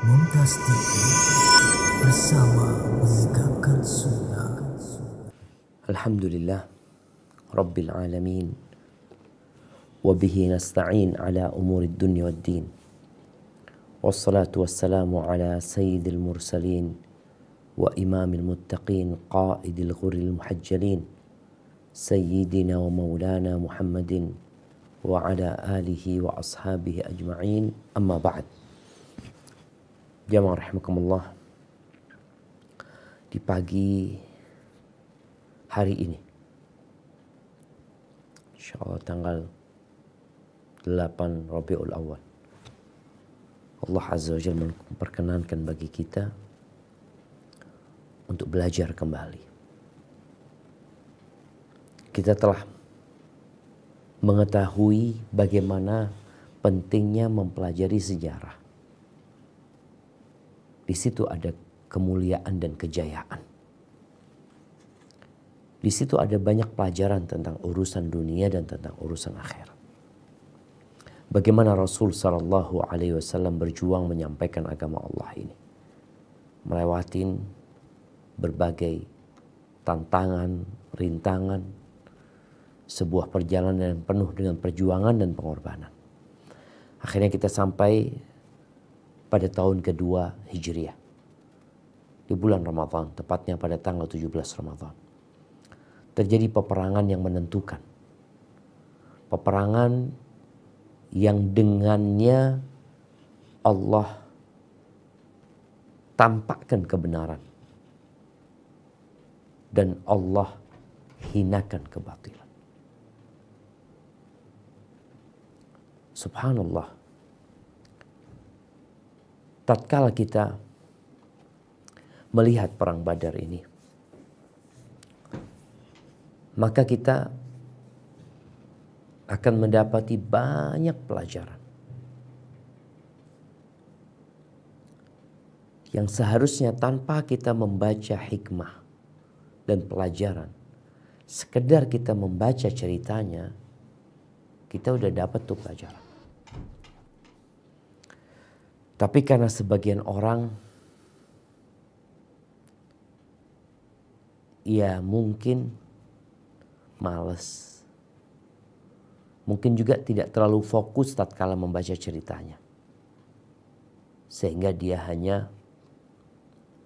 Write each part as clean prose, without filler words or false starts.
Mumtaz TV bersama menegakkan sunnah. Alhamdulillah Rabbil Alamin Wabihi nasta'in ala umurid dunya wad din. Wassalatu wassalamu ala sayyidil mursalin wa imamil muttaqin qaidil ghuril muhajjalin sayyidina wa maulana Muhammadin wa ala alihi wa ashabihi ajma'in, amma ba'd. Jamaah rahimakumullah, di pagi hari ini insyaallah tanggal 8 Rabiul Awal, Allah Azza wa Jalla memperkenankan bagi kita untuk belajar kembali. Kita telah mengetahui bagaimana pentingnya mempelajari sejarah. Di situ ada kemuliaan dan kejayaan. Di situ ada banyak pelajaran tentang urusan dunia dan tentang urusan akhirat. Bagaimana Rasul Sallallahu Alaihi Wasallam berjuang menyampaikan agama Allah ini, melewatin berbagai tantangan, rintangan, sebuah perjalanan yang penuh dengan perjuangan dan pengorbanan. Akhirnya kita sampai pada tahun kedua Hijriah, di bulan Ramadan, tepatnya pada tanggal 17 Ramadan. Terjadi peperangan yang menentukan. Peperangan yang dengannya Allah tampakkan kebenaran dan Allah hinakan kebatilan. Subhanallah. Tatkala kita melihat perang Badar ini, maka kita akan mendapati banyak pelajaran yang seharusnya tanpa kita membaca hikmah dan pelajaran, sekedar kita membaca ceritanya, kita udah dapat tuh pelajaran. Tapi karena sebagian orang ya mungkin malas, mungkin juga tidak terlalu fokus tatkala membaca ceritanya, sehingga dia hanya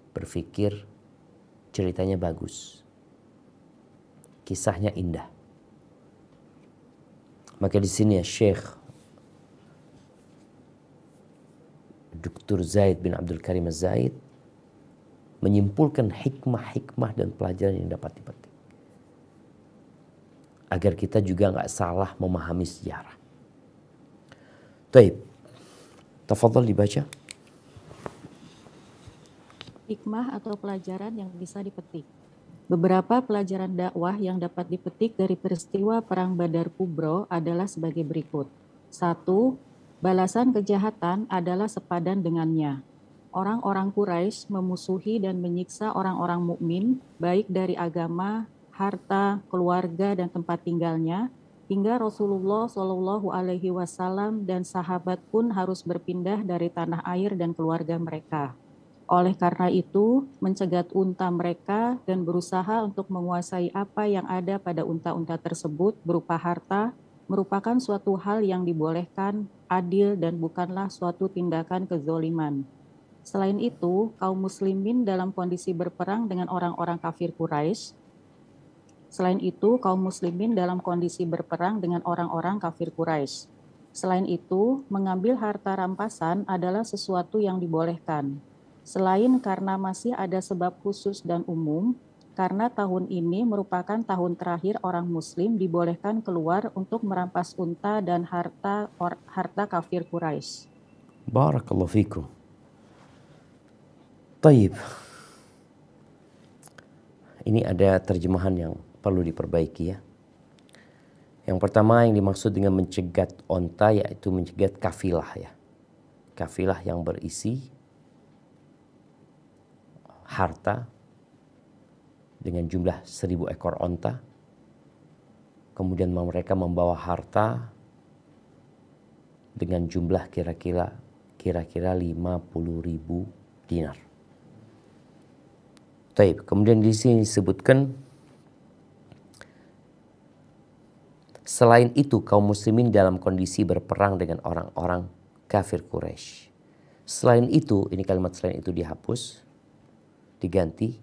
berpikir ceritanya bagus, kisahnya indah. Maka di sini ya Syekh Dr. Zaid bin Abdul Karim Az-Zaid menyimpulkan hikmah-hikmah dan pelajaran yang dapat dipetik, agar kita juga nggak salah memahami sejarah. Taib, tafadhal dibaca. Hikmah atau pelajaran yang bisa dipetik. Beberapa pelajaran dakwah yang dapat dipetik dari peristiwa Perang Badar Kubro adalah sebagai berikut. 1. Balasan kejahatan adalah sepadan dengannya. Orang-orang Quraisy memusuhi dan menyiksa orang-orang mukmin, baik dari agama, harta, keluarga, dan tempat tinggalnya, hingga Rasulullah Shallallahu Alaihi Wasallam dan sahabat pun harus berpindah dari tanah air dan keluarga mereka. Oleh karena itu, mencegat unta mereka dan berusaha untuk menguasai apa yang ada pada unta-unta tersebut berupa harta, merupakan suatu hal yang dibolehkan, adil, dan bukanlah suatu tindakan kezoliman. Selain itu, kaum muslimin dalam kondisi berperang dengan orang-orang kafir Quraisy. Selain itu, mengambil harta rampasan adalah sesuatu yang dibolehkan. Selain karena masih ada sebab khusus dan umum, karena tahun ini merupakan tahun terakhir orang muslim dibolehkan keluar untuk merampas unta dan harta kafir Quraisy. Barakallahu fikum. Taib. Ini ada terjemahan yang perlu diperbaiki ya. Yang pertama yang dimaksud dengan mencegat onta yaitu mencegat kafilah ya. Kafilah yang berisi harta dengan jumlah 1000 ekor onta. Kemudian mereka membawa harta dengan jumlah kira-kira kira-kira 50.000 dinar. Taib. Kemudian di sini disebutkan, selain itu kaum muslimin dalam kondisi berperang dengan orang-orang kafir Quraisy. Selain itu, ini kalimat selain itu dihapus, diganti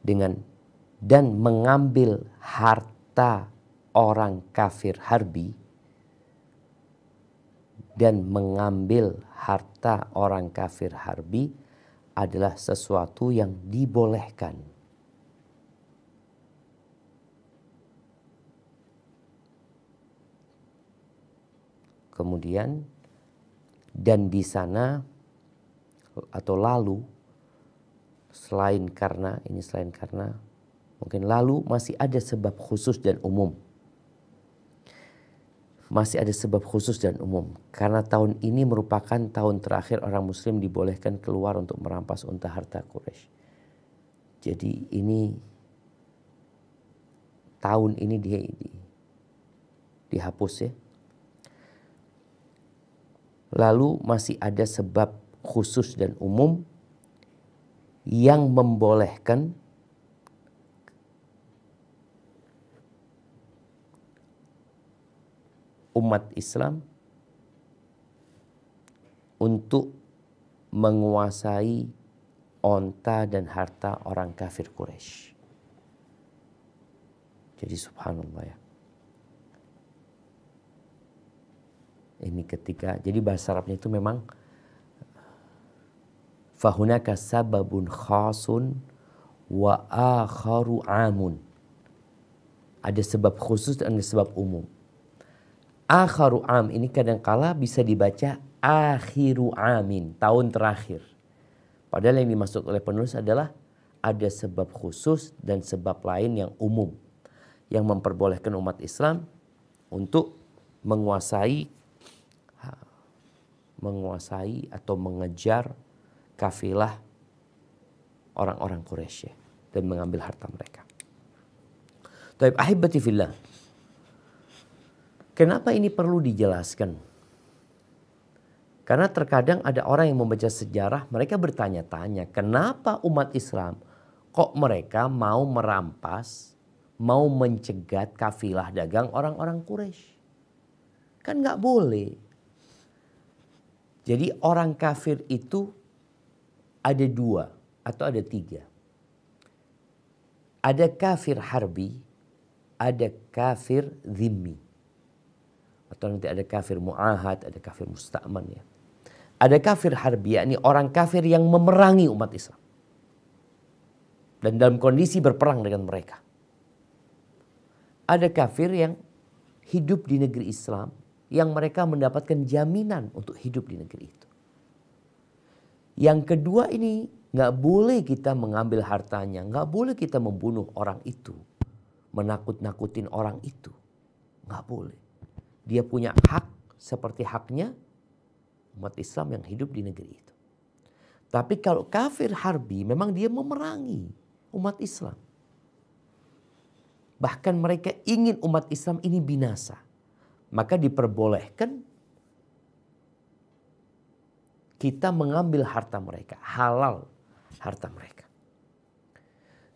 dengan dan mengambil harta orang kafir harbi, dan mengambil harta orang kafir harbi adalah sesuatu yang dibolehkan. Kemudian dan di sana atau lalu selain karena mungkin lalu masih ada sebab khusus dan umum. Masih ada sebab khusus dan umum. Karena tahun ini merupakan tahun terakhir orang muslim dibolehkan keluar untuk merampas unta harta Quraisy. Jadi ini tahun ini dihapus ya. Lalu masih ada sebab khusus dan umum yang membolehkan umat Islam untuk menguasai onta dan harta orang kafir Quraisy. Jadi subhanallah ya. Ini ketika, jadi bahasa Arabnya itu memang fahunaka sababun khasun wa akharu amun. Ada sebab khusus dan ada sebab umum. Akharu am ini kadangkala bisa dibaca akhiru amin, tahun terakhir. Padahal yang dimaksud oleh penulis adalah ada sebab khusus dan sebab lain yang umum yang memperbolehkan umat Islam untuk menguasai atau mengejar kafilah orang-orang Quraisy dan mengambil harta mereka. Taib ahibati fillah. Kenapa ini perlu dijelaskan? Karena terkadang ada orang yang membaca sejarah, mereka bertanya-tanya, kenapa umat Islam kok mereka mau merampas, mau mencegat kafilah dagang orang-orang Quraisy? Kan nggak boleh. Jadi orang kafir itu ada dua atau ada tiga. Ada kafir harbi, ada kafir dhimmi. Atau nanti ada kafir mu'ahad, ada kafir musta'man ya. Ada kafir harbi, yakni orang kafir yang memerangi umat Islam. Dan dalam kondisi berperang dengan mereka. Ada kafir yang hidup di negeri Islam, yang mereka mendapatkan jaminan untuk hidup di negeri itu. Yang kedua ini, nggak boleh kita mengambil hartanya, nggak boleh kita membunuh orang itu, menakut-nakutin orang itu, nggak boleh. Dia punya hak seperti haknya umat Islam yang hidup di negeri itu. Tapi kalau kafir harbi, memang dia memerangi umat Islam. Bahkan mereka ingin umat Islam ini binasa. Maka diperbolehkan kita mengambil harta mereka, halal harta mereka.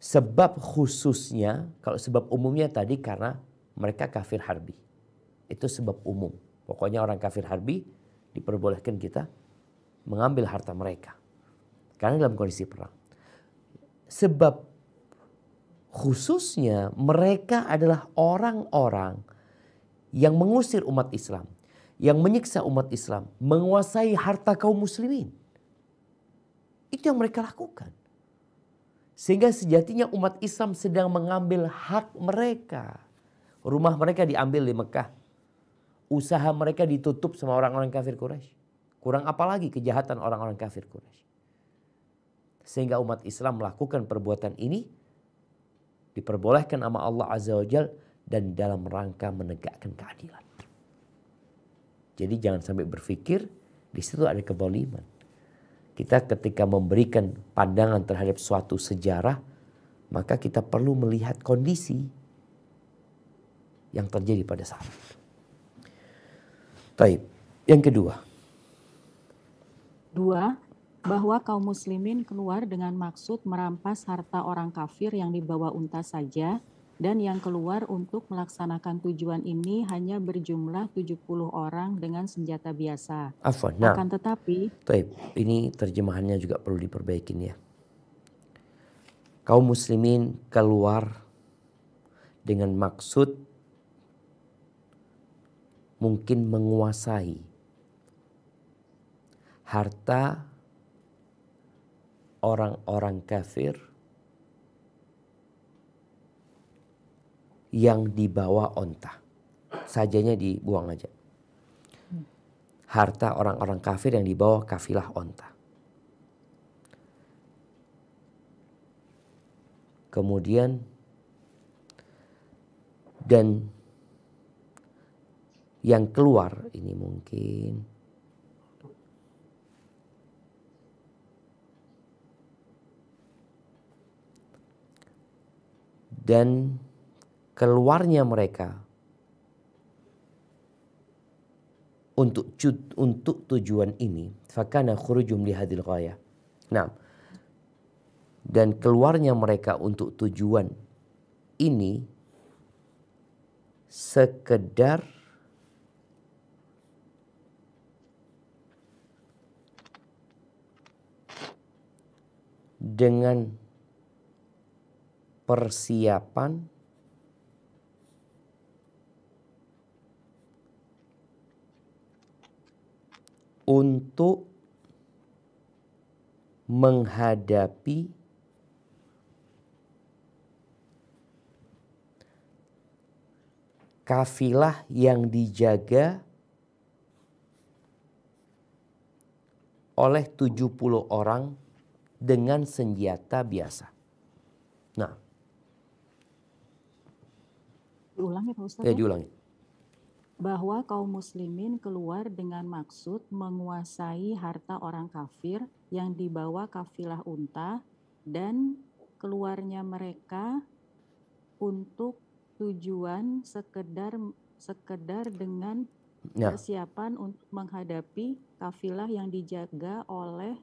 Sebab khususnya, kalau sebab umumnya tadi karena mereka kafir harbi. Itu sebab umum. Pokoknya orang kafir harbi diperbolehkan kita mengambil harta mereka. Karena dalam kondisi perang. Sebab khususnya mereka adalah orang-orang yang mengusir umat Islam, yang menyiksa umat Islam, menguasai harta kaum muslimin. Itu yang mereka lakukan. Sehingga sejatinya umat Islam sedang mengambil hak mereka. Rumah mereka diambil di Mekah. Usaha mereka ditutup sama orang-orang kafir Quraisy. Kurang apa lagi kejahatan orang-orang kafir Quraisy. Sehingga umat Islam melakukan perbuatan ini diperbolehkan sama Allah Azza wa Jalla dan dalam rangka menegakkan keadilan. Jadi jangan sampai berpikir di situ ada kezaliman. Kita ketika memberikan pandangan terhadap suatu sejarah, maka kita perlu melihat kondisi yang terjadi pada saat itu. Taib. Yang kedua, Dua, bahwa kaum muslimin keluar dengan maksud merampas harta orang kafir yang dibawa unta saja, dan yang keluar untuk melaksanakan tujuan ini hanya berjumlah 70 orang dengan senjata biasa. Afwan. Nah, Akan tetapi, ini terjemahannya juga perlu diperbaikin ya. Kaum muslimin keluar dengan maksud mungkin menguasai harta orang-orang kafir yang dibawa onta. Sajanya dibuang aja. Harta orang-orang kafir yang dibawa kafilah onta. Kemudian dan yang keluar ini mungkin dan keluarnya mereka untuk tujuan ini, fakana khurujum li hadil ghayah. Nah, dan keluarnya mereka untuk tujuan ini sekedar dengan persiapan untuk menghadapi kafilah yang dijaga oleh 70 orang dengan senjata biasa. Nah, diulangi Pak Ustadz. ya diulangi. Bahwa kaum muslimin keluar dengan maksud menguasai harta orang kafir yang dibawa kafilah unta, dan keluarnya mereka untuk tujuan sekedar dengan persiapan untuk menghadapi kafilah yang dijaga oleh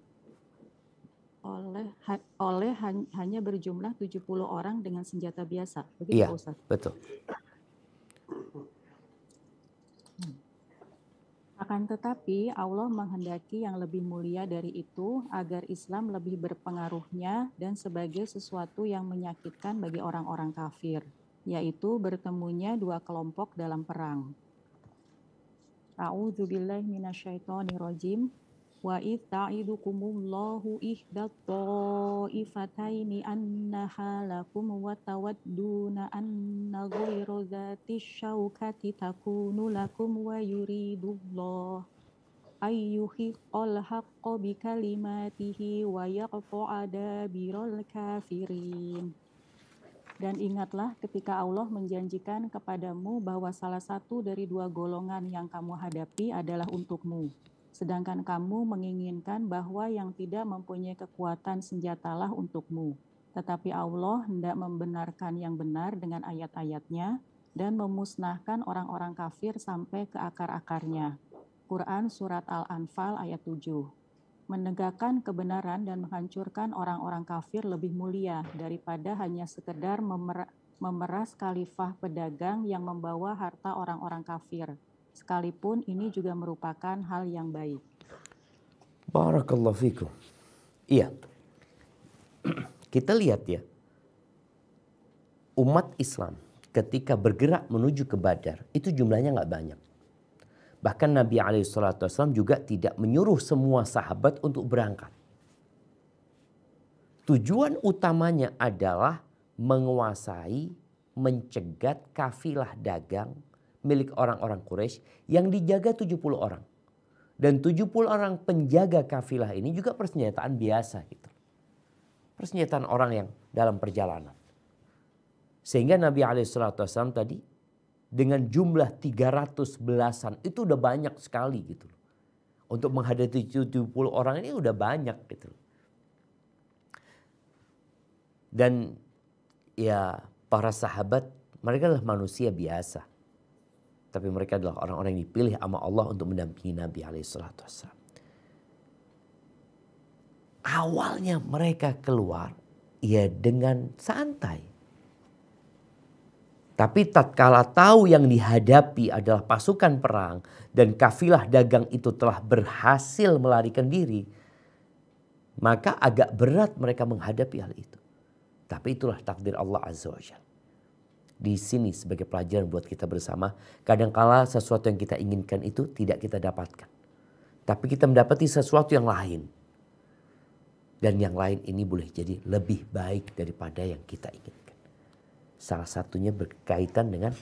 hanya berjumlah 70 orang dengan senjata biasa. Begitu Iya, Pak Ustaz? betul. Akan tetapi Allah menghendaki yang lebih mulia dari itu agar Islam lebih berpengaruhnya dan sebagai sesuatu yang menyakitkan bagi orang-orang kafir, yaitu bertemunya dua kelompok dalam perang. A'udzubillahi minasyaitonirrajim. Wa idh ta'idukumullahu ihdat ta'ifataini annaha lakum wa tawadduna anna ghayra dzati syaukati takunu lakum wa yuridullah ayyuhiqqal haqqa bikalimatihi wa yaqta'a dabiral kafirin. Dan ingatlah ketika Allah menjanjikan kepadamu bahwa salah satu dari dua golongan yang kamu hadapi adalah untukmu. Sedangkan kamu menginginkan bahwa yang tidak mempunyai kekuatan senjatalah untukmu. Tetapi Allah hendak membenarkan yang benar dengan ayat-ayatnya dan memusnahkan orang-orang kafir sampai ke akar-akarnya. Quran Surat Al-Anfal ayat 7. Menegakkan kebenaran dan menghancurkan orang-orang kafir lebih mulia daripada hanya sekedar memeras khalifah pedagang yang membawa harta orang-orang kafir. Sekalipun ini juga merupakan hal yang baik. Barakallahu fikum. Iya. Kita lihat ya. Umat Islam ketika bergerak menuju ke Badar, itu jumlahnya nggak banyak. Bahkan Nabi SAW juga tidak menyuruh semua sahabat untuk berangkat. Tujuan utamanya adalah menguasai, mencegat kafilah dagang milik orang-orang Quraisy yang dijaga 70 orang. Dan 70 orang penjaga kafilah ini juga persenjataan biasa gitu. Persenjataan orang yang dalam perjalanan. Sehingga Nabi SAW tadi dengan jumlah 300 belasan itu udah banyak sekali gitu. Untuk menghadapi 70 orang ini udah banyak gitu. Dan ya para sahabat mereka adalah manusia biasa. Tapi mereka adalah orang-orang yang dipilih sama Allah untuk mendampingi Nabi SAW. awalnya mereka keluar ya dengan santai. Tapi tatkala tahu yang dihadapi adalah pasukan perang dan kafilah dagang itu telah berhasil melarikan diri, maka agak berat mereka menghadapi hal itu. Tapi itulah takdir Allah Azza wa Jalla. Di sini sebagai pelajaran buat kita bersama, kadangkala sesuatu yang kita inginkan itu tidak kita dapatkan. Tapi kita mendapati sesuatu yang lain. Dan yang lain ini boleh jadi lebih baik daripada yang kita inginkan. Salah satunya berkaitan dengan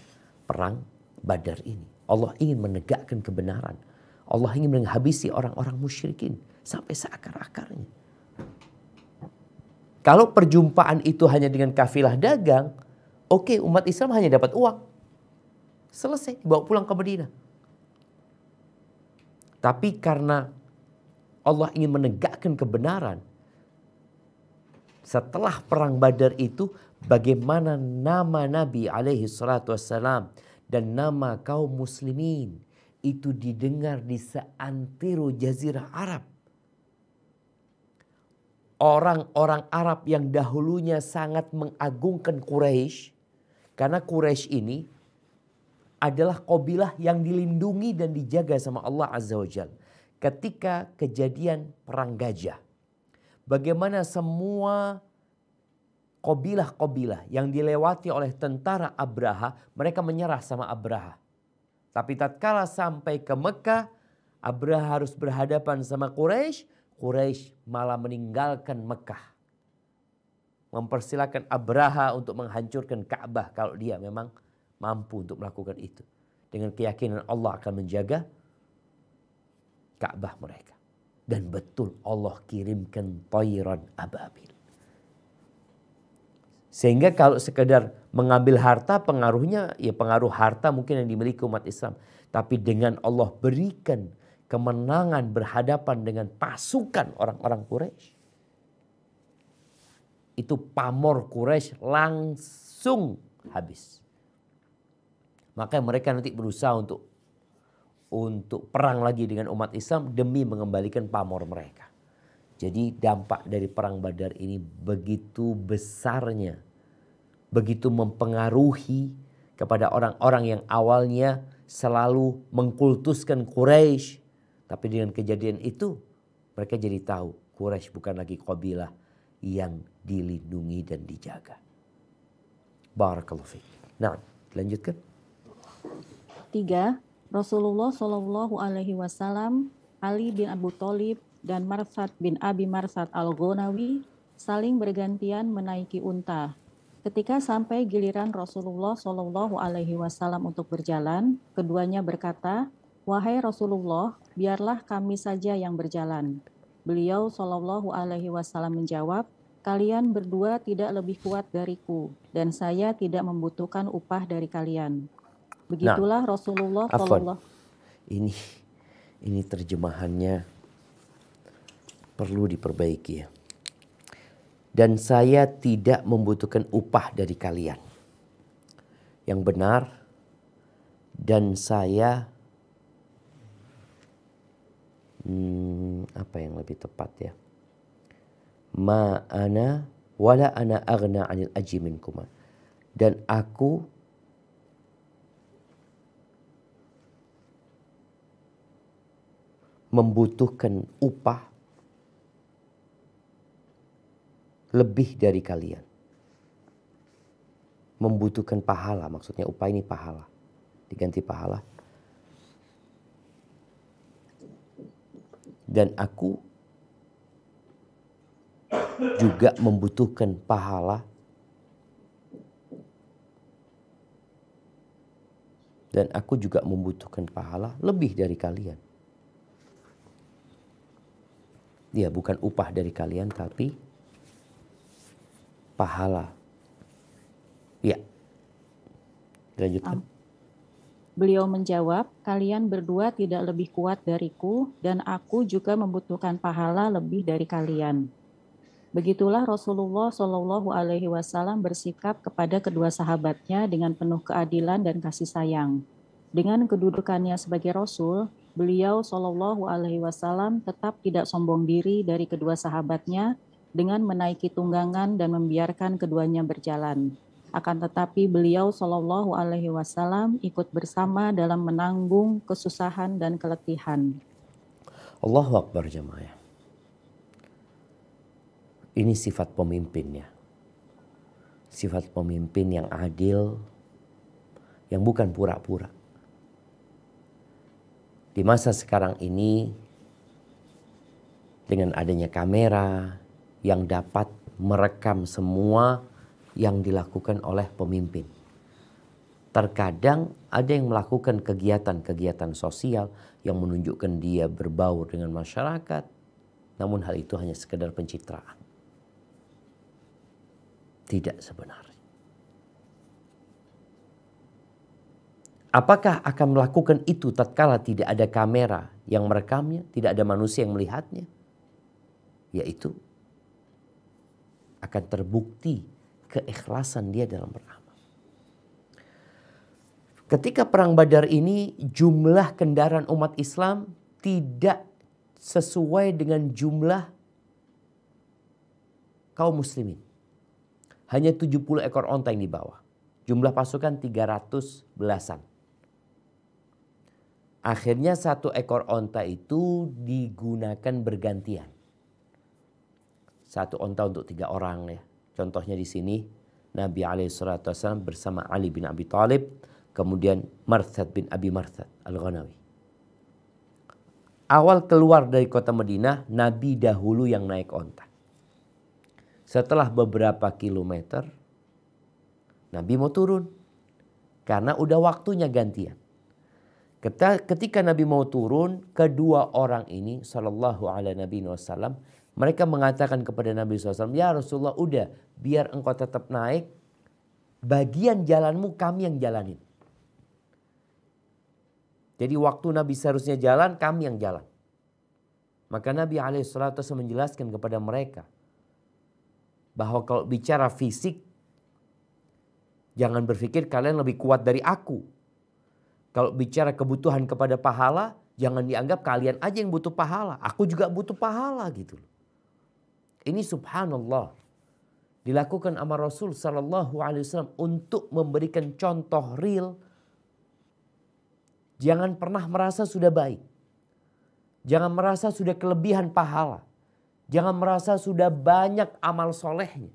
perang Badar ini. Allah ingin menegakkan kebenaran. Allah ingin menghabisi orang-orang musyrikin sampai seakar-akarnya. Kalau perjumpaan itu hanya dengan kafilah dagang, oke, umat Islam hanya dapat uang. Selesai, dibawa pulang ke Madinah. Tapi karena Allah ingin menegakkan kebenaran, setelah perang Badar itu, bagaimana nama Nabi alaihi salatu wassalam dan nama kaum muslimin itu didengar di seantero jazirah Arab. Orang-orang Arab yang dahulunya sangat mengagungkan Quraisy, karena Quraisy ini adalah kabilah yang dilindungi dan dijaga sama Allah Azza wa Jalla. Ketika kejadian perang Gajah, bagaimana semua kabilah-kabilah yang dilewati oleh tentara Abraha, mereka menyerah sama Abraha. Tapi tatkala sampai ke Mekah, Abraha harus berhadapan sama Quraisy. Quraisy malah meninggalkan Mekah. Mempersilahkan Abraha untuk menghancurkan Ka'bah kalau dia memang mampu untuk melakukan itu. Dengan keyakinan Allah akan menjaga Ka'bah mereka. Dan betul Allah kirimkan tayran ababil. Sehingga kalau sekedar mengambil harta, pengaruhnya ya pengaruh harta mungkin yang dimiliki umat Islam. Tapi dengan Allah berikan kemenangan berhadapan dengan pasukan orang-orang Quraisy, itu pamor Quraisy langsung habis. Maka mereka nanti berusaha untuk perang lagi dengan umat Islam demi mengembalikan pamor mereka. Jadi dampak dari perang Badar ini begitu besarnya, begitu mempengaruhi kepada orang-orang yang awalnya selalu mengkultuskan Quraisy. Tapi dengan kejadian itu mereka jadi tahu Quraisy bukan lagi kabilah yang dilindungi dan dijaga. Barakallahu fiik. Nah, lanjutkan. 3. Rasulullah Shallallahu Alaihi Wasallam, Ali bin Abu Thalib dan Marsad bin Abi Marsad al-Ghonawi saling bergantian menaiki unta. Ketika sampai giliran Rasulullah Shallallahu Alaihi Wasallam untuk berjalan, keduanya berkata, "Wahai Rasulullah, biarlah kami saja yang berjalan." Beliau Shallallahu Alaihi Wasallam menjawab, "Kalian berdua tidak lebih kuat dariku, dan saya tidak membutuhkan upah dari kalian." Begitulah Rasulullah Shallallahu. Ini terjemahannya perlu diperbaiki ya. Dan saya tidak membutuhkan upah dari kalian. Yang benar, dan saya apa yang lebih tepat ya? Ma ana wala ana aghna 'anil ajri minkum. Dan aku membutuhkan upah lebih dari kalian. Membutuhkan pahala, maksudnya upah ini pahala. Diganti pahala. Dan aku juga membutuhkan pahala. Dan aku juga membutuhkan pahala lebih dari kalian. Ya, bukan upah dari kalian, tapi pahala. Ya. Lanjutkan. Beliau menjawab, "Kalian berdua tidak lebih kuat dariku, dan aku juga membutuhkan pahala lebih dari kalian." Begitulah Rasulullah Shallallahu Alaihi Wasallam bersikap kepada kedua sahabatnya dengan penuh keadilan dan kasih sayang. Dengan kedudukannya sebagai Rasul, beliau Shallallahu Alaihi Wasallam tetap tidak sombong diri dari kedua sahabatnya dengan menaiki tunggangan dan membiarkan keduanya berjalan. Akan tetapi beliau Shallallahu Alaihi Wasallam ikut bersama dalam menanggung kesusahan dan keletihan. Allahu Akbar jemaah. Ini sifat pemimpinnya. Sifat pemimpin yang adil, yang bukan pura-pura. Di masa sekarang ini, dengan adanya kamera yang dapat merekam semua yang dilakukan oleh pemimpin. Terkadang ada yang melakukan kegiatan-kegiatan sosial yang menunjukkan dia berbaur dengan masyarakat, namun hal itu hanya sekedar pencitraan. Tidak sebenarnya. Apakah akan melakukan itu tatkala tidak ada kamera yang merekamnya, tidak ada manusia yang melihatnya? Yaitu akan terbukti keikhlasan dia dalam beramal. Ketika perang Badar ini, jumlah kendaraan umat Islam tidak sesuai dengan jumlah kaum muslimin. Hanya 70 ekor onta yang dibawa. Jumlah pasukan 300 belasan. Akhirnya 1 ekor onta itu digunakan bergantian. 1 onta untuk 3 orang ya. Contohnya di sini Nabi SAW bersama Ali bin Abi Thalib, kemudian Marthad bin Abi Marthad Al-Ghanawi. Awal keluar dari kota Madinah, Nabi dahulu yang naik onta. Setelah beberapa kilometer, Nabi mau turun karena udah waktunya gantian. Ketika Nabi mau turun, kedua orang ini sallallahu alaihi wasallam, mereka mengatakan kepada Nabi SAW, ya Rasulullah udah biar engkau tetap naik, bagian jalanmu kami yang jalanin. Jadi waktu Nabi seharusnya jalan, kami yang jalan. Maka Nabi SAW menjelaskan kepada mereka bahwa kalau bicara fisik, jangan berpikir kalian lebih kuat dari aku. Kalau bicara kebutuhan kepada pahala, jangan dianggap kalian aja yang butuh pahala. Aku juga butuh pahala gitu. Ini subhanallah. Dilakukan sama Rasul sallallahu alaihi wasallam untuk memberikan contoh real. Jangan pernah merasa sudah baik. Jangan merasa sudah kelebihan pahala. Jangan merasa sudah banyak amal solehnya.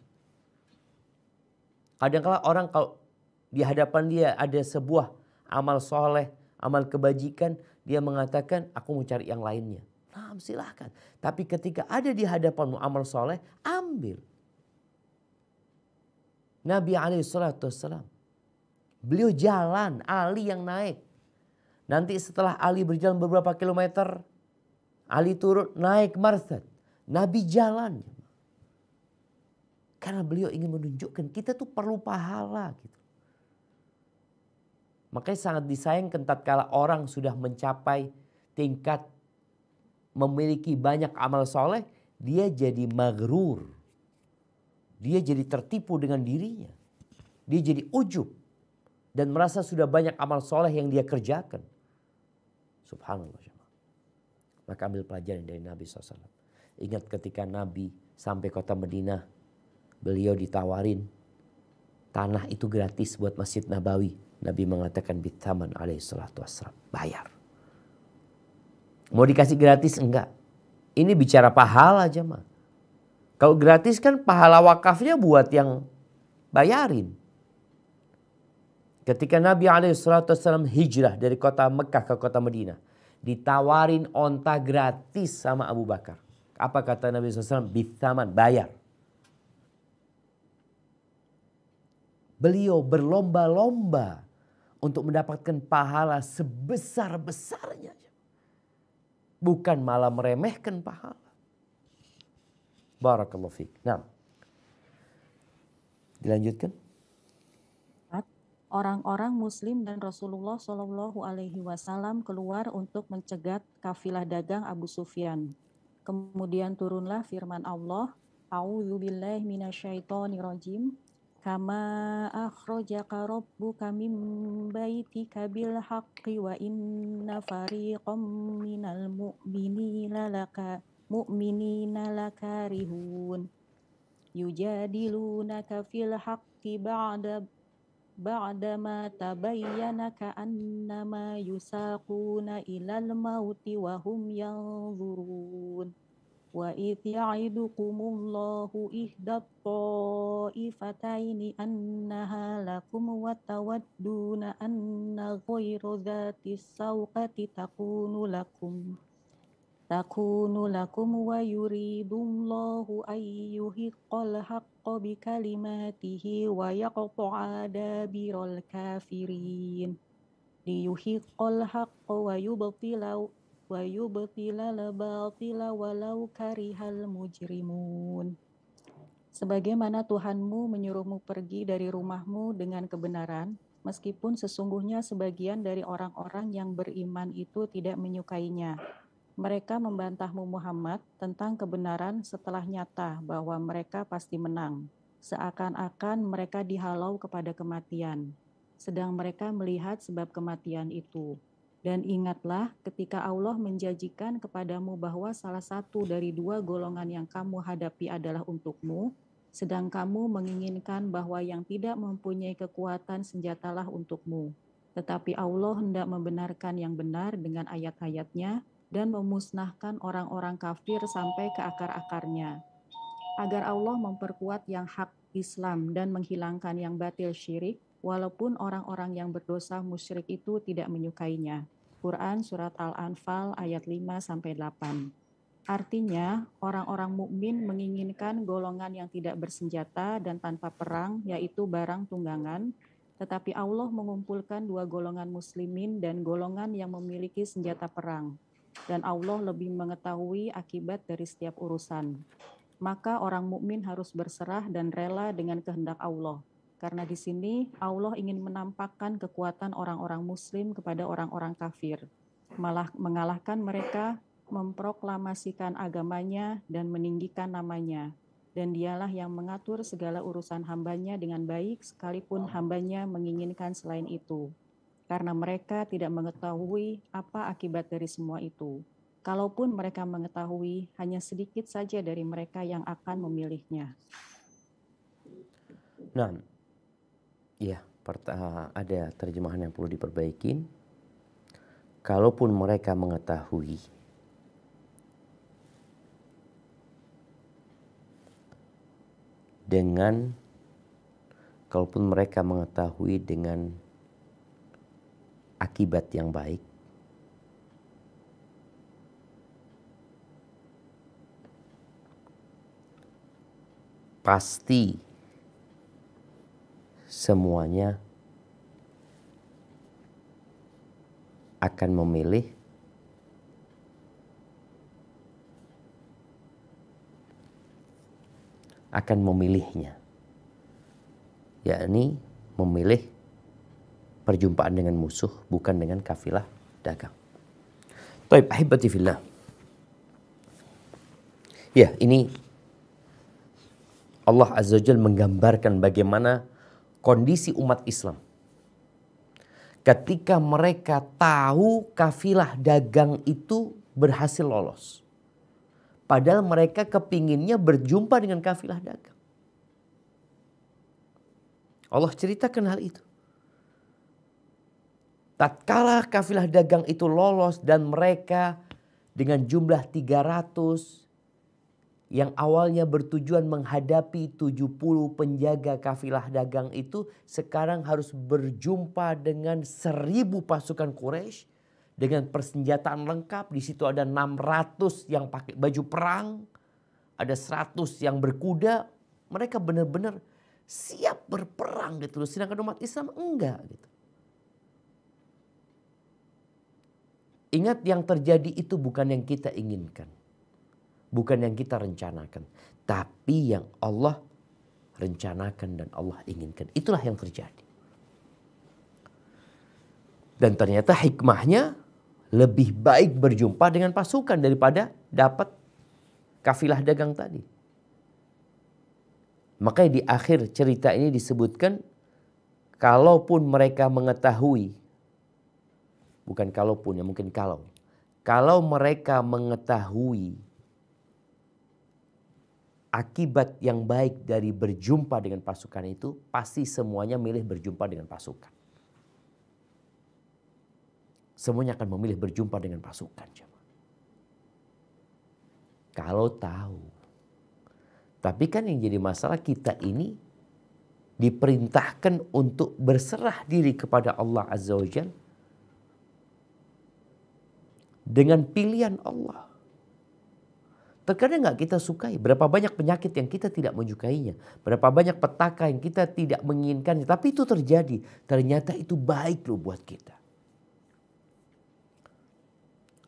Kadang-kadang orang kalau di hadapan dia ada sebuah amal soleh, amal kebajikan, dia mengatakan aku mau cari yang lainnya. Nah, silahkan. Tapi ketika ada di hadapanmu amal soleh, ambil. Nabi SAW, beliau jalan, Ali yang naik. Nanti setelah Ali berjalan beberapa kilometer, Ali turun naik Marthad. Nabi jalan. Karena beliau ingin menunjukkan kita tuh perlu pahala gitu. Makanya sangat disayangkan tatkala orang sudah mencapai tingkat memiliki banyak amal soleh, dia jadi maghrur. Dia jadi tertipu dengan dirinya. Dia jadi ujub. Dan merasa sudah banyak amal soleh yang dia kerjakan. Subhanallah. Maka ambil pelajaran dari Nabi SAW. Ingat ketika Nabi sampai kota Madinah, beliau ditawarin tanah itu gratis buat Masjid Nabawi. Nabi mengatakan bithaman alaihi salatu wassalam. Bayar. Mau dikasih gratis enggak? Ini bicara pahala aja mah. Kalau gratis kan pahala wakafnya buat yang bayarin. Ketika Nabi SAW hijrah dari kota Mekah ke kota Madinah, ditawarin onta gratis sama Abu Bakar. Apa kata Nabi SAW? Bithaman, bayar. Beliau berlomba-lomba untuk mendapatkan pahala sebesar-besarnya. Bukan malah meremehkan pahala. Barakallahu fiik. Nah, dilanjutkan. Orang-orang Muslim dan Rasulullah Shallallahu Alaihi Wasallam keluar untuk mencegat kafilah dagang Abu Sufyan. Kemudian turunlah firman Allah, A'udzubillahi minasyaitonirrajim. kama akhrajaka rabbuka min baitika bil haqqi wa inna fariqam minal mu'minina lakarihun yujadilunaka fil haqqi ba'da ma tabayyana ka'annama yusaquna ilal mauti wa hum yanzurun wa idh ya'idukumullahu ihdat ta'ifataini annaha lakum wa tawadduna anna ghayra dhati sawqati takunu lakum wa yuridullahu ayyuhiqqal haqqa bikalimatihi wa yaqta'a dabiral kafirin liyuhiqqal haqqa wa yubtilal batila walau karihal mujrimun. Sebagaimana Tuhanmu menyuruhmu pergi dari rumahmu dengan kebenaran, meskipun sesungguhnya sebagian dari orang-orang yang beriman itu tidak menyukainya. Mereka membantahmu Muhammad tentang kebenaran setelah nyata bahwa mereka pasti menang, seakan-akan mereka dihalau kepada kematian, sedang mereka melihat sebab kematian itu. Dan ingatlah ketika Allah menjanjikan kepadamu bahwa salah satu dari dua golongan yang kamu hadapi adalah untukmu, sedang kamu menginginkan bahwa yang tidak mempunyai kekuatan senjatalah untukmu. Tetapi Allah hendak membenarkan yang benar dengan ayat-ayatnya dan memusnahkan orang-orang kafir sampai ke akar-akarnya. Agar Allah memperkuat yang hak Islam dan menghilangkan yang batil syirik, walaupun orang-orang yang berdosa musyrik itu tidak menyukainya. Quran Surat Al-Anfal ayat 5-8. Artinya, orang-orang mukmin menginginkan golongan yang tidak bersenjata dan tanpa perang, yaitu barang tunggangan, tetapi Allah mengumpulkan dua golongan muslimin dan golongan yang memiliki senjata perang. Dan Allah lebih mengetahui akibat dari setiap urusan. Maka orang mukmin harus berserah dan rela dengan kehendak Allah. Karena di sini Allah ingin menampakkan kekuatan orang-orang muslim kepada orang-orang kafir, malah mengalahkan mereka, memproklamasikan agamanya dan meninggikan namanya. Dan dialah yang mengatur segala urusan hambanya dengan baik, sekalipun hambanya menginginkan selain itu. Karena mereka tidak mengetahui apa akibat dari semua itu. Kalaupun mereka mengetahui, hanya sedikit saja dari mereka yang akan memilihnya. Nah, ya, ada terjemahan yang perlu diperbaiki. Kalaupun mereka mengetahui, dengan akibat yang baik, pasti semuanya akan memilihnya, yakni memilih perjumpaan dengan musuh bukan dengan kafilah dagang. Taib ahibati fillah. Ya, ini Allah Azza wa Jalla menggambarkan bagaimana kondisi umat Islam ketika mereka tahu kafilah dagang itu berhasil lolos. Padahal mereka kepinginnya berjumpa dengan kafilah dagang. Allah ceritakan hal itu. Tatkala kafilah dagang itu lolos dan mereka dengan jumlah 300 yang awalnya bertujuan menghadapi 70 penjaga kafilah dagang itu sekarang harus berjumpa dengan 1000 pasukan Quraisy dengan persenjataan lengkap. Di situ ada 600 yang pakai baju perang, ada 100 yang berkuda. Mereka benar-benar siap berperang gitu. Sedangkan umat Islam enggak gitu. Ingat, yang terjadi itu bukan yang kita inginkan. Bukan yang kita rencanakan. Tapi yang Allah rencanakan dan Allah inginkan. Itulah yang terjadi. Dan ternyata hikmahnya lebih baik berjumpa dengan pasukan daripada dapat kafilah dagang tadi. Makanya di akhir cerita ini disebutkan, kalaupun mereka mengetahui, bukan kalaupun ya, mungkin kalau mereka mengetahui akibat yang baik dari berjumpa dengan pasukan itu, pasti semuanya milih berjumpa dengan pasukan. Semuanya akan memilih berjumpa dengan pasukan. Kalau tahu. Tapi kan yang jadi masalah, kita ini diperintahkan untuk berserah diri kepada Allah Azza wa Jalla dengan pilihan Allah. Terkadang nggak kita sukai. Berapa banyak penyakit yang kita tidak menyukainya. Berapa banyak petaka yang kita tidak menginginkannya. Tapi itu terjadi. Ternyata itu baik loh buat kita.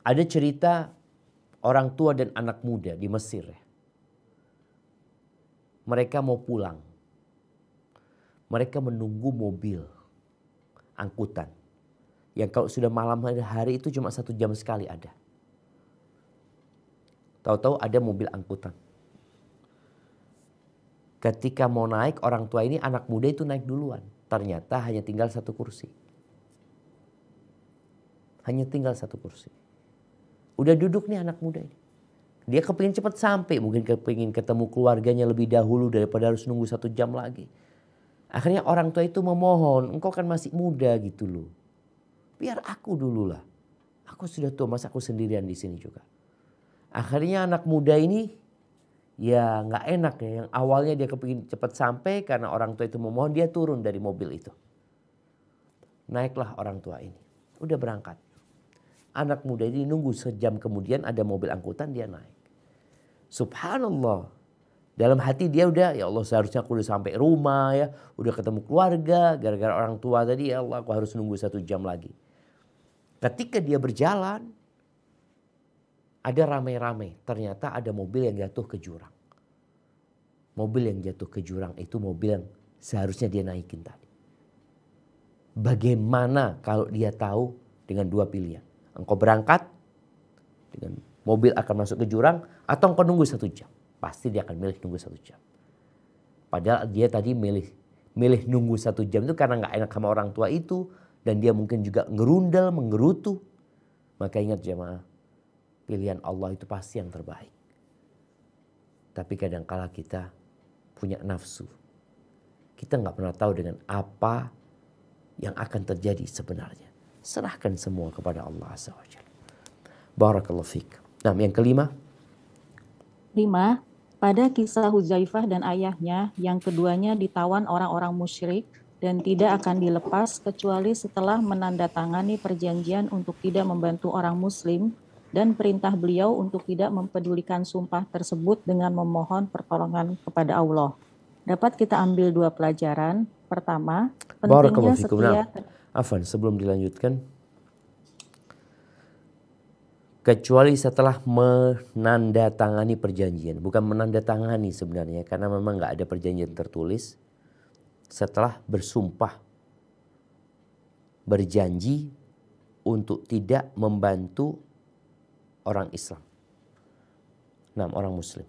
Ada cerita orang tua dan anak muda di Mesir. Mereka mau pulang. Mereka menunggu mobil angkutan. Yang kalau sudah malam hari itu cuma 1 jam sekali ada. Tahu-tahu ada mobil angkutan. Ketika mau naik, orang tua ini, anak muda itu naik duluan. Ternyata hanya tinggal 1 kursi. Hanya tinggal 1 kursi. Udah duduk nih anak muda ini. Dia kepingin cepat sampai. Mungkin kepingin ketemu keluarganya lebih dahulu daripada harus nunggu 1 jam lagi. Akhirnya orang tua itu memohon, engkau kan masih muda gitu loh. Biar aku dulu lah. Aku sudah tua, masa aku sendirian di sini juga. Akhirnya anak muda ini ya nggak enak ya. Yang awalnya dia kepingin cepat sampai karena orang tua itu memohon, dia turun dari mobil itu. Naiklah orang tua ini. Udah berangkat. Anak muda ini nunggu sejam kemudian ada mobil angkutan, dia naik. Subhanallah. Dalam hati dia udah, ya Allah seharusnya aku udah sampai rumah ya. Udah ketemu keluarga. Gara-gara orang tua tadi, ya Allah aku harus nunggu 1 jam lagi. Ketika dia berjalan, ada ramai-ramai. Ternyata ada mobil yang jatuh ke jurang. Mobil yang jatuh ke jurang itu mobil yang seharusnya dia naikin tadi. Bagaimana kalau dia tahu dengan 2 pilihan. Engkau berangkat dengan mobil akan masuk ke jurang atau engkau nunggu 1 jam. Pasti dia akan milih nunggu 1 jam. Padahal dia tadi milih nunggu 1 jam itu karena nggak enak sama orang tua itu. Dan dia mungkin juga ngerundel, menggerutu. Maka ingat jemaah, pilihan Allah itu pasti yang terbaik. Tapi kadangkala kita punya nafsu. Kita nggak pernah tahu dengan apa yang akan terjadi sebenarnya. Serahkan semua kepada Allah Azza wa Jalla. Barakallahu fiik. Nah, yang kelima. 5. Pada kisah Huzaifah dan ayahnya, yang keduanya ditawan orang-orang musyrik dan tidak akan dilepas kecuali setelah menandatangani perjanjian untuk tidak membantu orang muslim dan perintah beliau untuk tidak mempedulikan sumpah tersebut dengan memohon pertolongan kepada Allah. Dapat kita ambil 2 pelajaran. Pertama, pentingnya setia. Afwan, sebelum dilanjutkan. Kecuali setelah menandatangani perjanjian. Bukan menandatangani sebenarnya, karena memang nggak ada perjanjian tertulis. Setelah bersumpah, berjanji untuk tidak membantu orang Islam. 6 orang Muslim.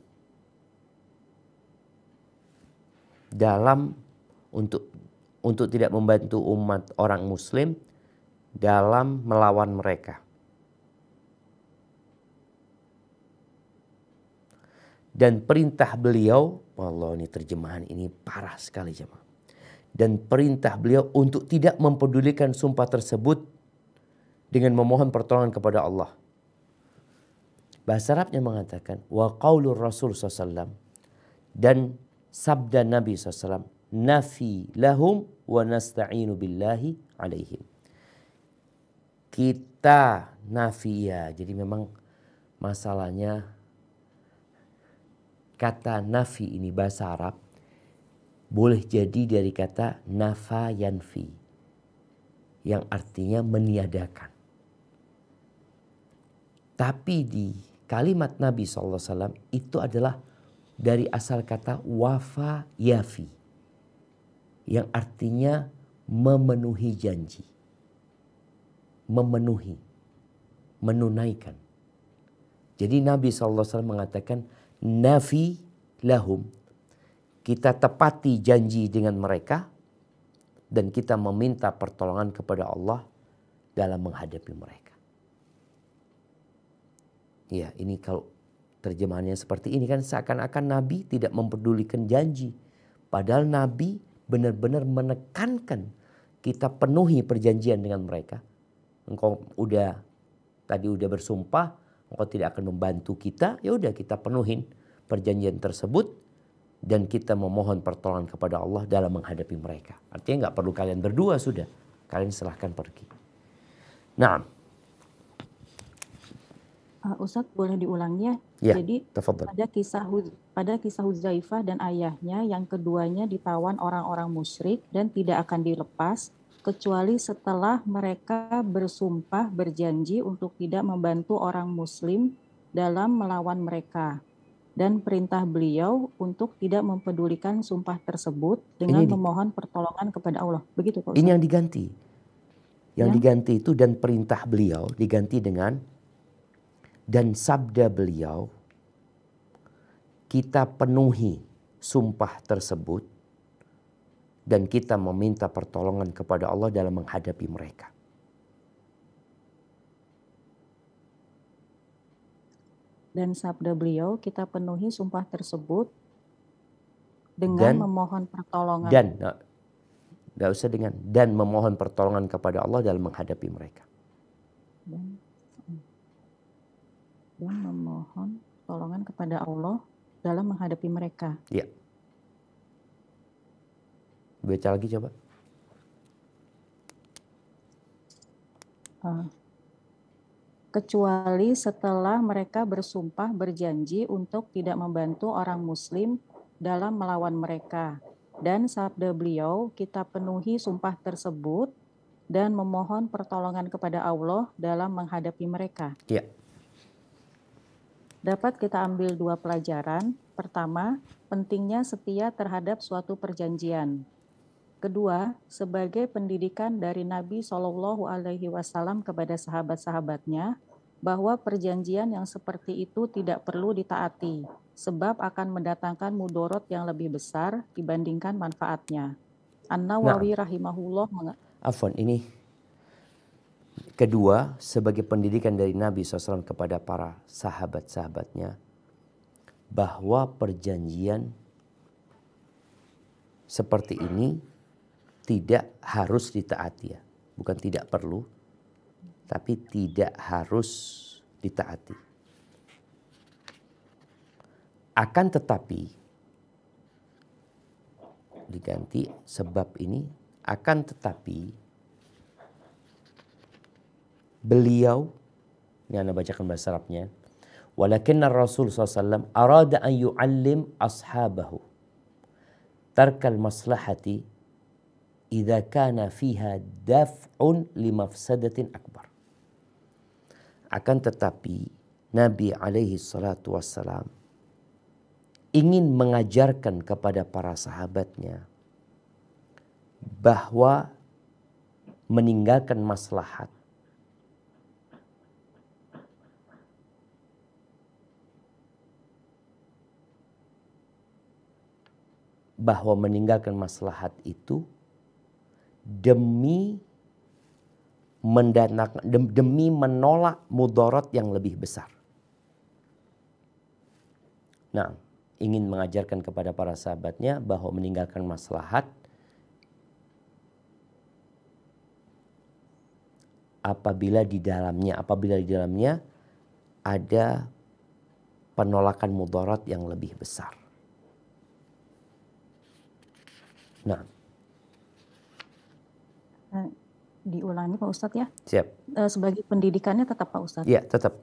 Dalam untuk tidak membantu umat orang Muslim dalam melawan mereka. Dan perintah beliau, Allah ini terjemahan ini parah sekali jemaah. Dan perintah beliau untuk tidak mempedulikan sumpah tersebut dengan memohon pertolongan kepada Allah. Bahasa Arabnya mengatakan wa qaulur Rasul SAW dan sabda Nabi SAW nafi lahum wa nasta'inu billahi alaihim. Kita nafiyah. Jadi memang masalahnya kata nafi ini bahasa Arab boleh jadi dari kata nafa yanfi yang artinya meniadakan. Tapi di kalimat Nabi SAW itu adalah dari asal kata wafa yafi yang artinya memenuhi janji, memenuhi, menunaikan. Jadi Nabi SAW mengatakan nafi lahum, kita tepati janji dengan mereka, dan kita meminta pertolongan kepada Allah dalam menghadapi mereka. Ya, ini kalau terjemahannya seperti ini kan seakan-akan Nabi tidak mempedulikan janji. Padahal Nabi benar-benar menekankan kita penuhi perjanjian dengan mereka. Engkau tadi udah bersumpah, engkau tidak akan membantu kita, ya udah kita penuhin perjanjian tersebut. Dan kita memohon pertolongan kepada Allah dalam menghadapi mereka. Artinya nggak perlu kalian berdua, sudah. Kalian silahkan pergi. Nah, Ustadz boleh diulangi ya? ya, Jadi tafadhal. pada kisah Huzaifah dan ayahnya yang keduanya ditawan orang-orang musyrik dan tidak akan dilepas kecuali setelah mereka bersumpah berjanji untuk tidak membantu orang muslim dalam melawan mereka. Dan perintah beliau untuk tidak mempedulikan sumpah tersebut dengan memohon pertolongan kepada Allah. Begitu Pak Ustaz? Ini yang diganti. Yang diganti itu dan perintah beliau diganti dengan dan sabda beliau, kita penuhi sumpah tersebut dan kita meminta pertolongan kepada Allah dalam menghadapi mereka. Dan sabda beliau, kita penuhi sumpah tersebut dengan memohon pertolongan. Nggak usah dan memohon pertolongan kepada Allah dalam menghadapi mereka. Dan memohon pertolongan kepada Allah dalam menghadapi mereka. Iya. Baca lagi coba. Kecuali setelah mereka bersumpah berjanji untuk tidak membantu orang muslim dalam melawan mereka. Dan sabda beliau, kita penuhi sumpah tersebut dan memohon pertolongan kepada Allah dalam menghadapi mereka. Iya. Dapat kita ambil dua pelajaran. Pertama, pentingnya setia terhadap suatu perjanjian. Kedua, sebagai pendidikan dari Nabi SAW kepada sahabat-sahabatnya, bahwa perjanjian yang seperti itu tidak perlu ditaati, sebab akan mendatangkan mudorot yang lebih besar dibandingkan manfaatnya. An-Nawawi rahimahullah ini kedua, sebagai pendidikan dari Nabi SAW kepada para sahabat-sahabatnya, bahwa perjanjian seperti ini tidak harus ditaati, ya. Bukan tidak perlu, tapi tidak harus ditaati. Akan tetapi, diganti sebab ini, akan tetapi beliau, ini Anda bacakan bahasa Arabnya, walakinna Rasul SAW arada an yu'allim ashabahu tarkal maslahati idza kana fiha daf'un limafsadatin akbar. Akan tetapi Nabi alaihi salatu wassalam ingin mengajarkan kepada para sahabatnya bahwa meninggalkan maslahat itu demi menolak mudarat yang lebih besar. Nah, ingin mengajarkan kepada para sahabatnya bahwa meninggalkan maslahat apabila di dalamnya ada penolakan mudarat yang lebih besar. Nah, diulangi Pak Ustadz ya. Siap. Sebagai pendidikannya tetap Pak Ustadz. Iya, tetap.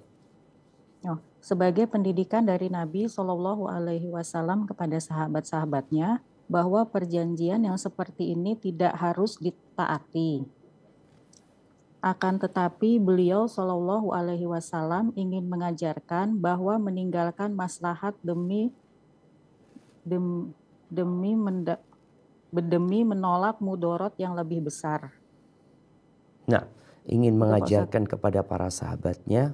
Sebagai pendidikan dari Nabi SAW kepada sahabat-sahabatnya bahwa perjanjian yang seperti ini tidak harus ditaati. Akan tetapi beliau SAW ingin mengajarkan bahwa meninggalkan maslahat demi menolak mudorot yang lebih besar. Nah, ingin mengajarkan kepada para sahabatnya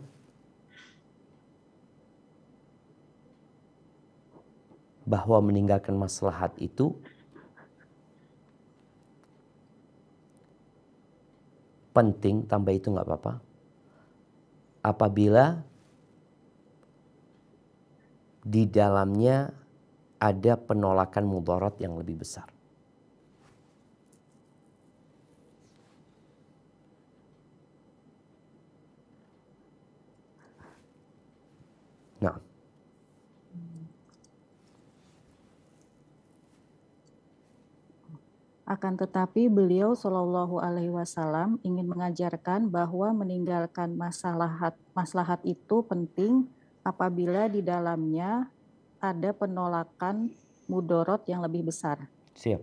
bahwa meninggalkan maslahat itu penting, tambah itu nggak apa-apa, apabila di dalamnya ada penolakan mudarat yang lebih besar. Nah, akan tetapi beliau Shallallahu Alaihi Wasallam ingin mengajarkan bahwa meninggalkan maslahat itu penting apabila di dalamnya ada penolakan mudorot yang lebih besar. siap.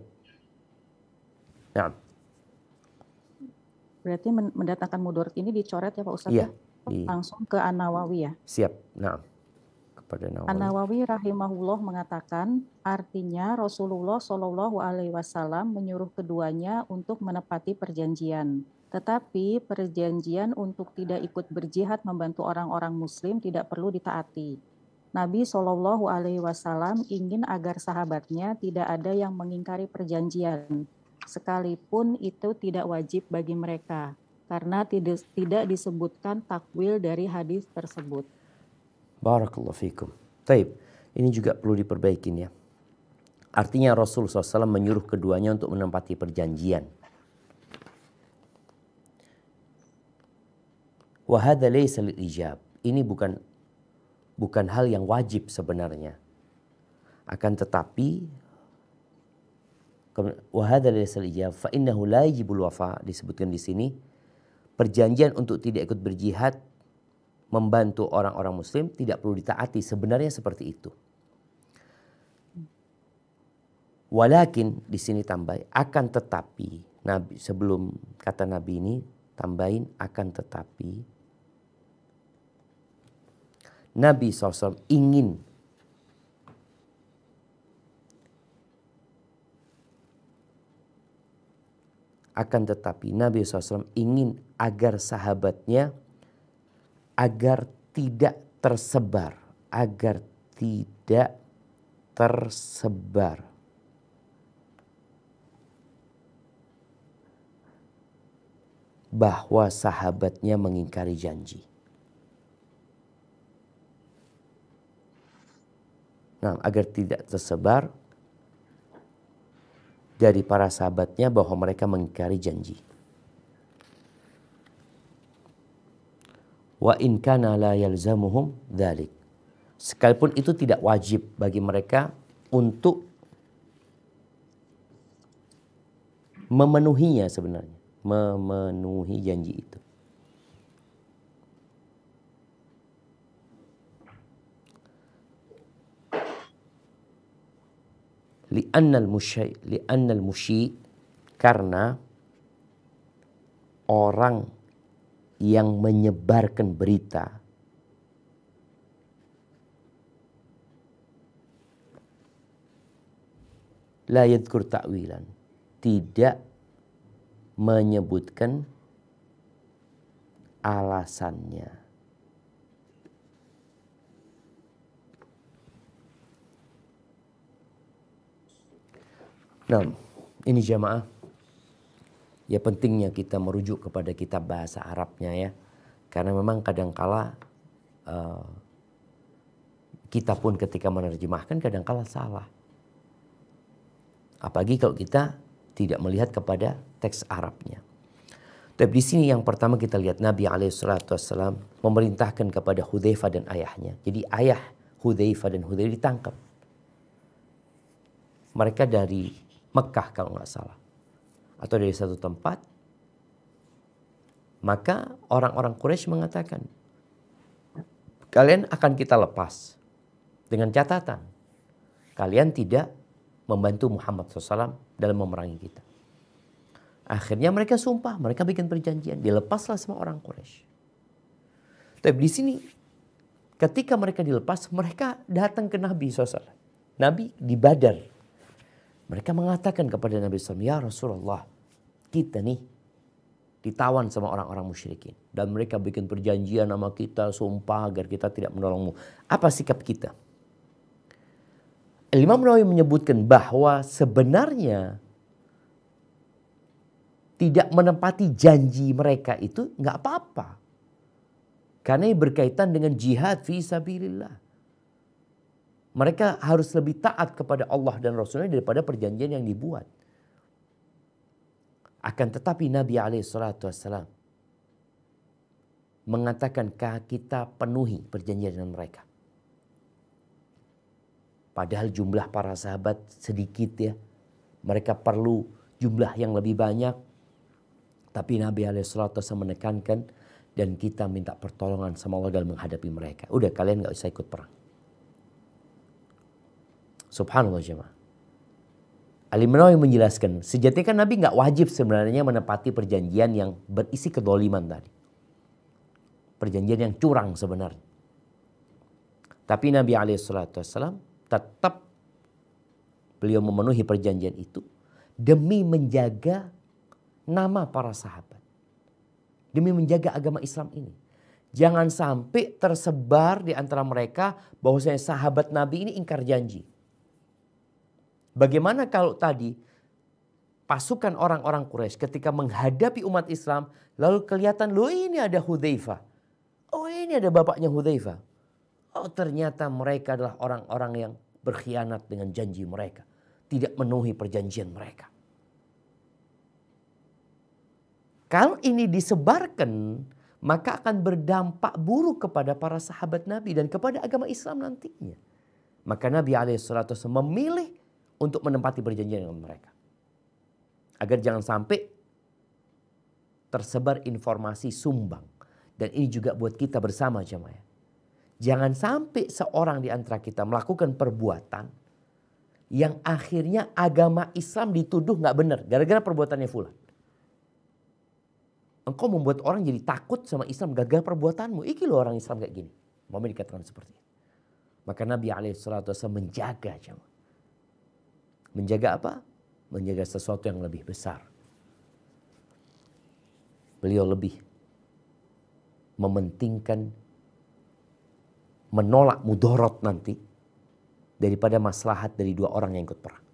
Nah, Berarti mendatangkan mudorot ini dicoret ya Pak Ustadz iya, ya? Langsung ke An-Nawawi ya? siap. Nah, kepada Nawawi. An-Nawawi rahimahullah mengatakan, artinya Rasulullah Shallallahu Alaihi Wasallam menyuruh keduanya untuk menepati perjanjian. Tetapi perjanjian untuk tidak ikut berjihad membantu orang-orang Muslim tidak perlu ditaati. Nabi Shallallahu Alaihi Wasallam ingin agar sahabatnya tidak ada yang mengingkari perjanjian, sekalipun itu tidak wajib bagi mereka, karena tidak disebutkan takwil dari hadis tersebut. Barakallahu fikum. Taib, ini juga perlu diperbaikin ya. Artinya Rasulullah SAW menyuruh keduanya untuk menempati perjanjian. Wa hadza laysa lil ijab. Ini bukan hal yang wajib sebenarnya. Akan tetapi wa hadza laysa lil ijab fa innahu la yajibul wafa, disebutkan di sini perjanjian untuk tidak ikut berjihad membantu orang-orang Muslim tidak perlu ditaati, sebenarnya seperti itu. Walakin di sini tambah akan tetapi, Nabi sebelum kata Nabi ini tambahin akan tetapi, Nabi SAW ingin Nabi SAW ingin agar sahabatnya agar tidak tersebar bahwa sahabatnya mengingkari janji. Nah, agar tidak tersebar dari para sahabatnya bahwa mereka mengingkari janji. Wa in kana la yalzamuhum dzalik. Sekalipun itu tidak wajib bagi mereka untuk memenuhinya sebenarnya, memenuhi janji itu. Li'annal musyi karena orang yang menyebarkan berita la yadhkur ta'wilan, tidak menyebutkan alasannya. Nah, ini jamaah, ya pentingnya kita merujuk kepada kitab bahasa Arabnya ya. Karena memang kadangkala kita pun ketika menerjemahkan kadangkala salah. Apalagi kalau kita tidak melihat kepada teks Arabnya. Tapi di sini yang pertama kita lihat Nabi SAW memerintahkan kepada Hudzaifah dan ayahnya. Jadi ayah Hudzaifah dan Hudzaifah ditangkap. Mereka dari Mekah kalau nggak salah. Atau dari satu tempat. Maka orang-orang Quraisy mengatakan, kalian akan kita lepas. Dengan catatan, kalian tidak membantu Muhammad SAW dalam memerangi kita. Akhirnya mereka sumpah, mereka bikin perjanjian. Dilepaslah sama orang Quraisy. Tapi di sini, ketika mereka dilepas, mereka datang ke Nabi SAW. Nabi di Badar. Mereka mengatakan kepada Nabi SAW, ya Rasulullah, kita nih ditawan sama orang-orang musyrikin. Dan mereka bikin perjanjian sama kita, sumpah agar kita tidak menolongmu. Apa sikap kita? Imam Nawawi menyebutkan bahwa sebenarnya tidak menepati janji mereka itu nggak apa-apa. Karena ini berkaitan dengan jihad fi sabilillah. Mereka harus lebih taat kepada Allah dan Rasulnya daripada perjanjian yang dibuat. Akan tetapi Nabi SAW mengatakan kita penuhi perjanjian dengan mereka. Padahal jumlah para sahabat sedikit ya. Mereka perlu jumlah yang lebih banyak. Tapi Nabi SAW menekankan dan kita minta pertolongan sama Allah dalam menghadapi mereka. Udah kalian gak usah ikut perang. Subhanallah jemaah. Al-Imam Nawawi menjelaskan, sejatinya kan Nabi gak wajib sebenarnya menepati perjanjian yang berisi kedoliman tadi. Perjanjian yang curang sebenarnya. Tapi Nabi SAW tetap beliau memenuhi perjanjian itu demi menjaga nama para sahabat. Demi menjaga agama Islam ini. Jangan sampai tersebar di antara mereka bahwasanya sahabat Nabi ini ingkar janji. Bagaimana kalau tadi pasukan orang-orang Quraisy ketika menghadapi umat Islam lalu kelihatan loh ini ada Hudzaifah. Oh ini ada bapaknya Hudzaifah. Oh ternyata mereka adalah orang-orang yang berkhianat dengan janji mereka. Tidak memenuhi perjanjian mereka. Kalau ini disebarkan, maka akan berdampak buruk kepada para sahabat Nabi dan kepada agama Islam nantinya. Maka Nabi SAW memilih untuk menempati perjanjian dengan mereka. Agar jangan sampai tersebar informasi sumbang. Dan ini juga buat kita bersama jemaah. Jangan sampai seorang di antara kita melakukan perbuatan yang akhirnya agama Islam dituduh gak benar. Gara-gara perbuatannya fulan. Engkau membuat orang jadi takut sama Islam gara-gara perbuatanmu. Iki loh orang Islam kayak gini. Mau dikatakan seperti itu. Maka Nabi SAW menjaga jemaah. Menjaga apa? Menjaga sesuatu yang lebih besar. Beliau lebih mementingkan menolak mudorot nanti daripada maslahat dari dua orang yang ikut perang.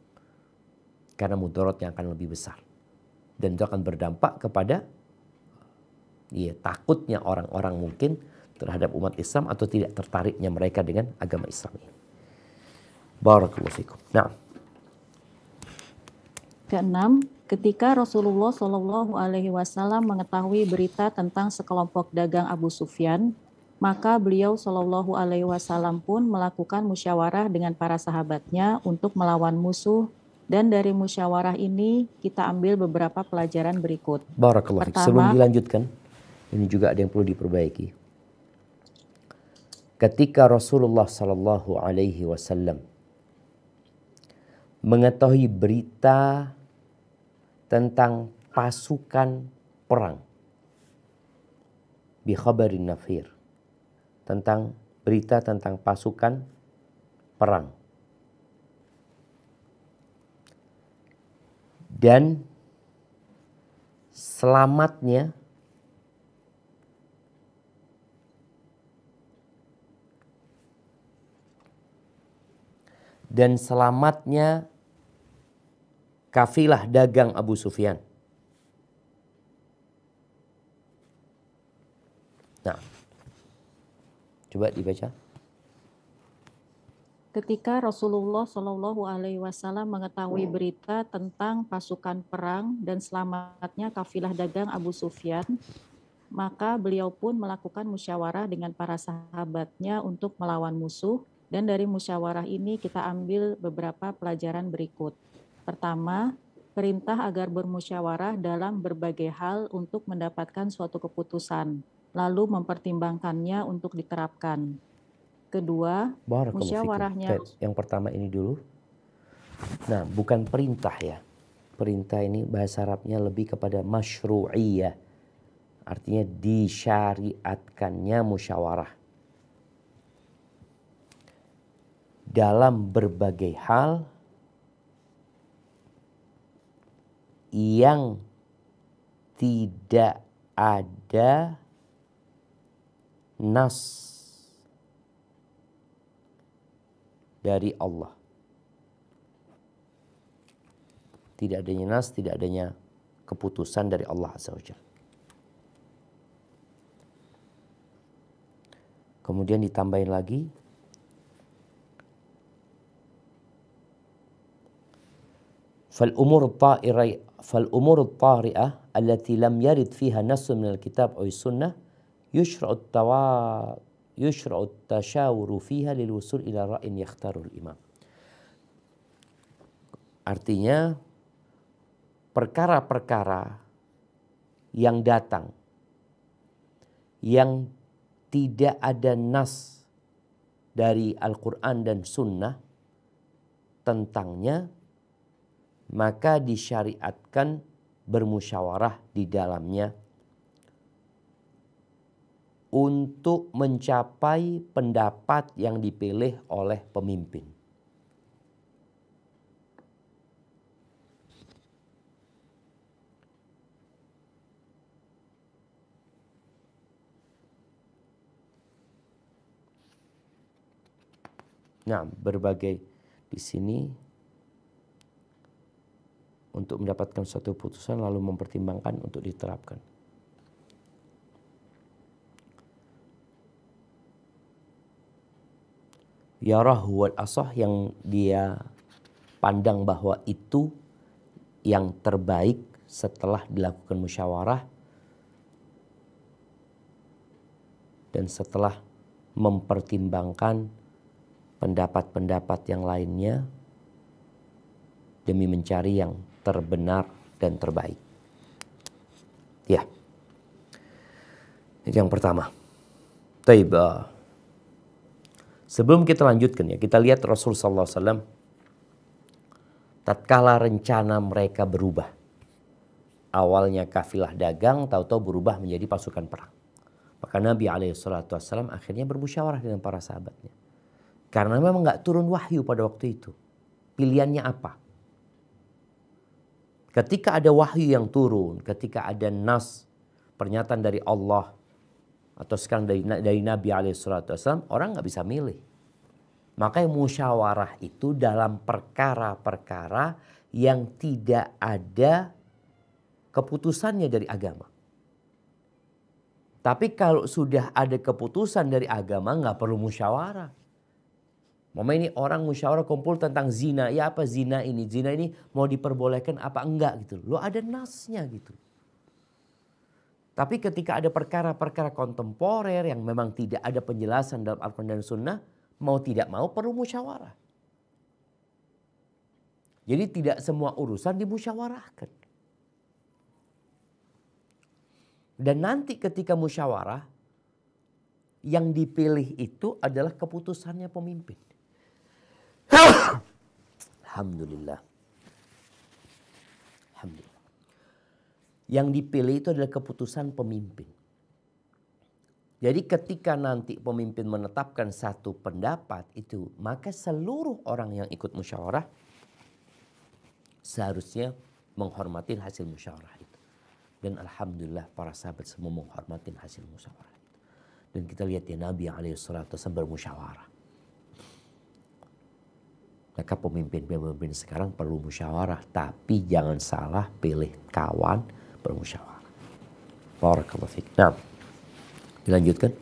Karena mudorotnya akan lebih besar. Dan itu akan berdampak kepada takutnya orang-orang mungkin terhadap umat Islam atau tidak tertariknya mereka dengan agama Islam ini. Barakallahu fikum. Nah. Keenam, ketika Rasulullah SAW mengetahui berita tentang sekelompok dagang Abu Sufyan, maka beliau SAW pun melakukan musyawarah dengan para sahabatnya untuk melawan musuh. Dan dari musyawarah ini kita ambil beberapa pelajaran berikut. Barakallahu fikum. Sebelum dilanjutkan, ini juga ada yang perlu diperbaiki. Ketika Rasulullah SAW mengetahui berita tentang pasukan perang, bi khabarin nafir, tentang berita tentang pasukan perang, dan selamatnya kafilah dagang Abu Sufyan. Nah, coba dibaca. Ketika Rasulullah SAW mengetahui berita tentang pasukan perang dan selamatnya kafilah dagang Abu Sufyan, maka beliau pun melakukan musyawarah dengan para sahabatnya untuk melawan musuh. Dan dari musyawarah ini kita ambil beberapa pelajaran berikut. Pertama, perintah agar bermusyawarah dalam berbagai hal untuk mendapatkan suatu keputusan, lalu mempertimbangkannya untuk diterapkan. Kedua, musyawarahnya. Yang pertama ini dulu. Nah, bukan perintah ya. Perintah ini bahasa Arabnya lebih kepada masyru'iyah. Artinya disyariatkannya musyawarah. Dalam berbagai hal yang tidak ada nas dari Allah tidak adanya nas, tidak adanya keputusan dari Allah Azza wa Jalla. Kemudian ditambahin lagi, فالأمور الطارئة التي لم يرد فيها نص من الكتاب أو السنة يشرع التشاور فيها للوصول إلى رأي يختاره الإمام. Artinya perkara-perkara yang datang yang tidak ada nas dari Al-Quran dan Sunnah tentangnya, maka disyariatkan bermusyawarah di dalamnya untuk mencapai pendapat yang dipilih oleh pemimpin. Nah, berbagai di sini untuk mendapatkan suatu putusan lalu mempertimbangkan untuk diterapkan. Yarahu wal asah, yang dia pandang bahwa itu yang terbaik setelah dilakukan musyawarah dan setelah mempertimbangkan pendapat-pendapat yang lainnya demi mencari yang terbenar dan terbaik. Ya, itu yang pertama. Taib. Sebelum kita lanjutkan ya, kita lihat Rasul sallallahu alaihi wasallam tatkala rencana mereka berubah. Awalnya kafilah dagang, tahu-tahu berubah menjadi pasukan perang. Maka Nabi alaihi salatu wasallam akhirnya bermusyawarah dengan para sahabatnya. Karena memang nggak turun wahyu pada waktu itu. Pilihannya apa? Ketika ada wahyu yang turun, ketika ada nas, pernyataan dari Allah, atau sekarang dari Nabi SAW, orang nggak bisa milih. Makanya musyawarah itu dalam perkara-perkara yang tidak ada keputusannya dari agama. Tapi kalau sudah ada keputusan dari agama, nggak perlu musyawarah. Mama ini orang musyawarah kumpul tentang zina. Ya apa zina ini? Zina ini mau diperbolehkan apa enggak gitu. Lo ada nasnya gitu. Tapi ketika ada perkara-perkara kontemporer yang memang tidak ada penjelasan dalam Al-Quran dan Sunnah, mau tidak mau perlu musyawarah. Jadi tidak semua urusan dimusyawarahkan. Dan nanti ketika musyawarah, yang dipilih itu adalah keputusannya pemimpin. Alhamdulillah. Alhamdulillah. Yang dipilih itu adalah keputusan pemimpin. Jadi ketika nanti pemimpin menetapkan satu pendapat itu, maka seluruh orang yang ikut musyawarah seharusnya menghormati hasil musyawarah itu. Dan alhamdulillah para sahabat semua menghormati hasil musyawarah itu. Dan kita lihat ya Nabi SAW bermusyawarah. Maka pemimpin-pemimpin sekarang perlu musyawarah. Tapi jangan salah pilih kawan bermusyawarah. Barakallahu fiik. Nah, dilanjutkan.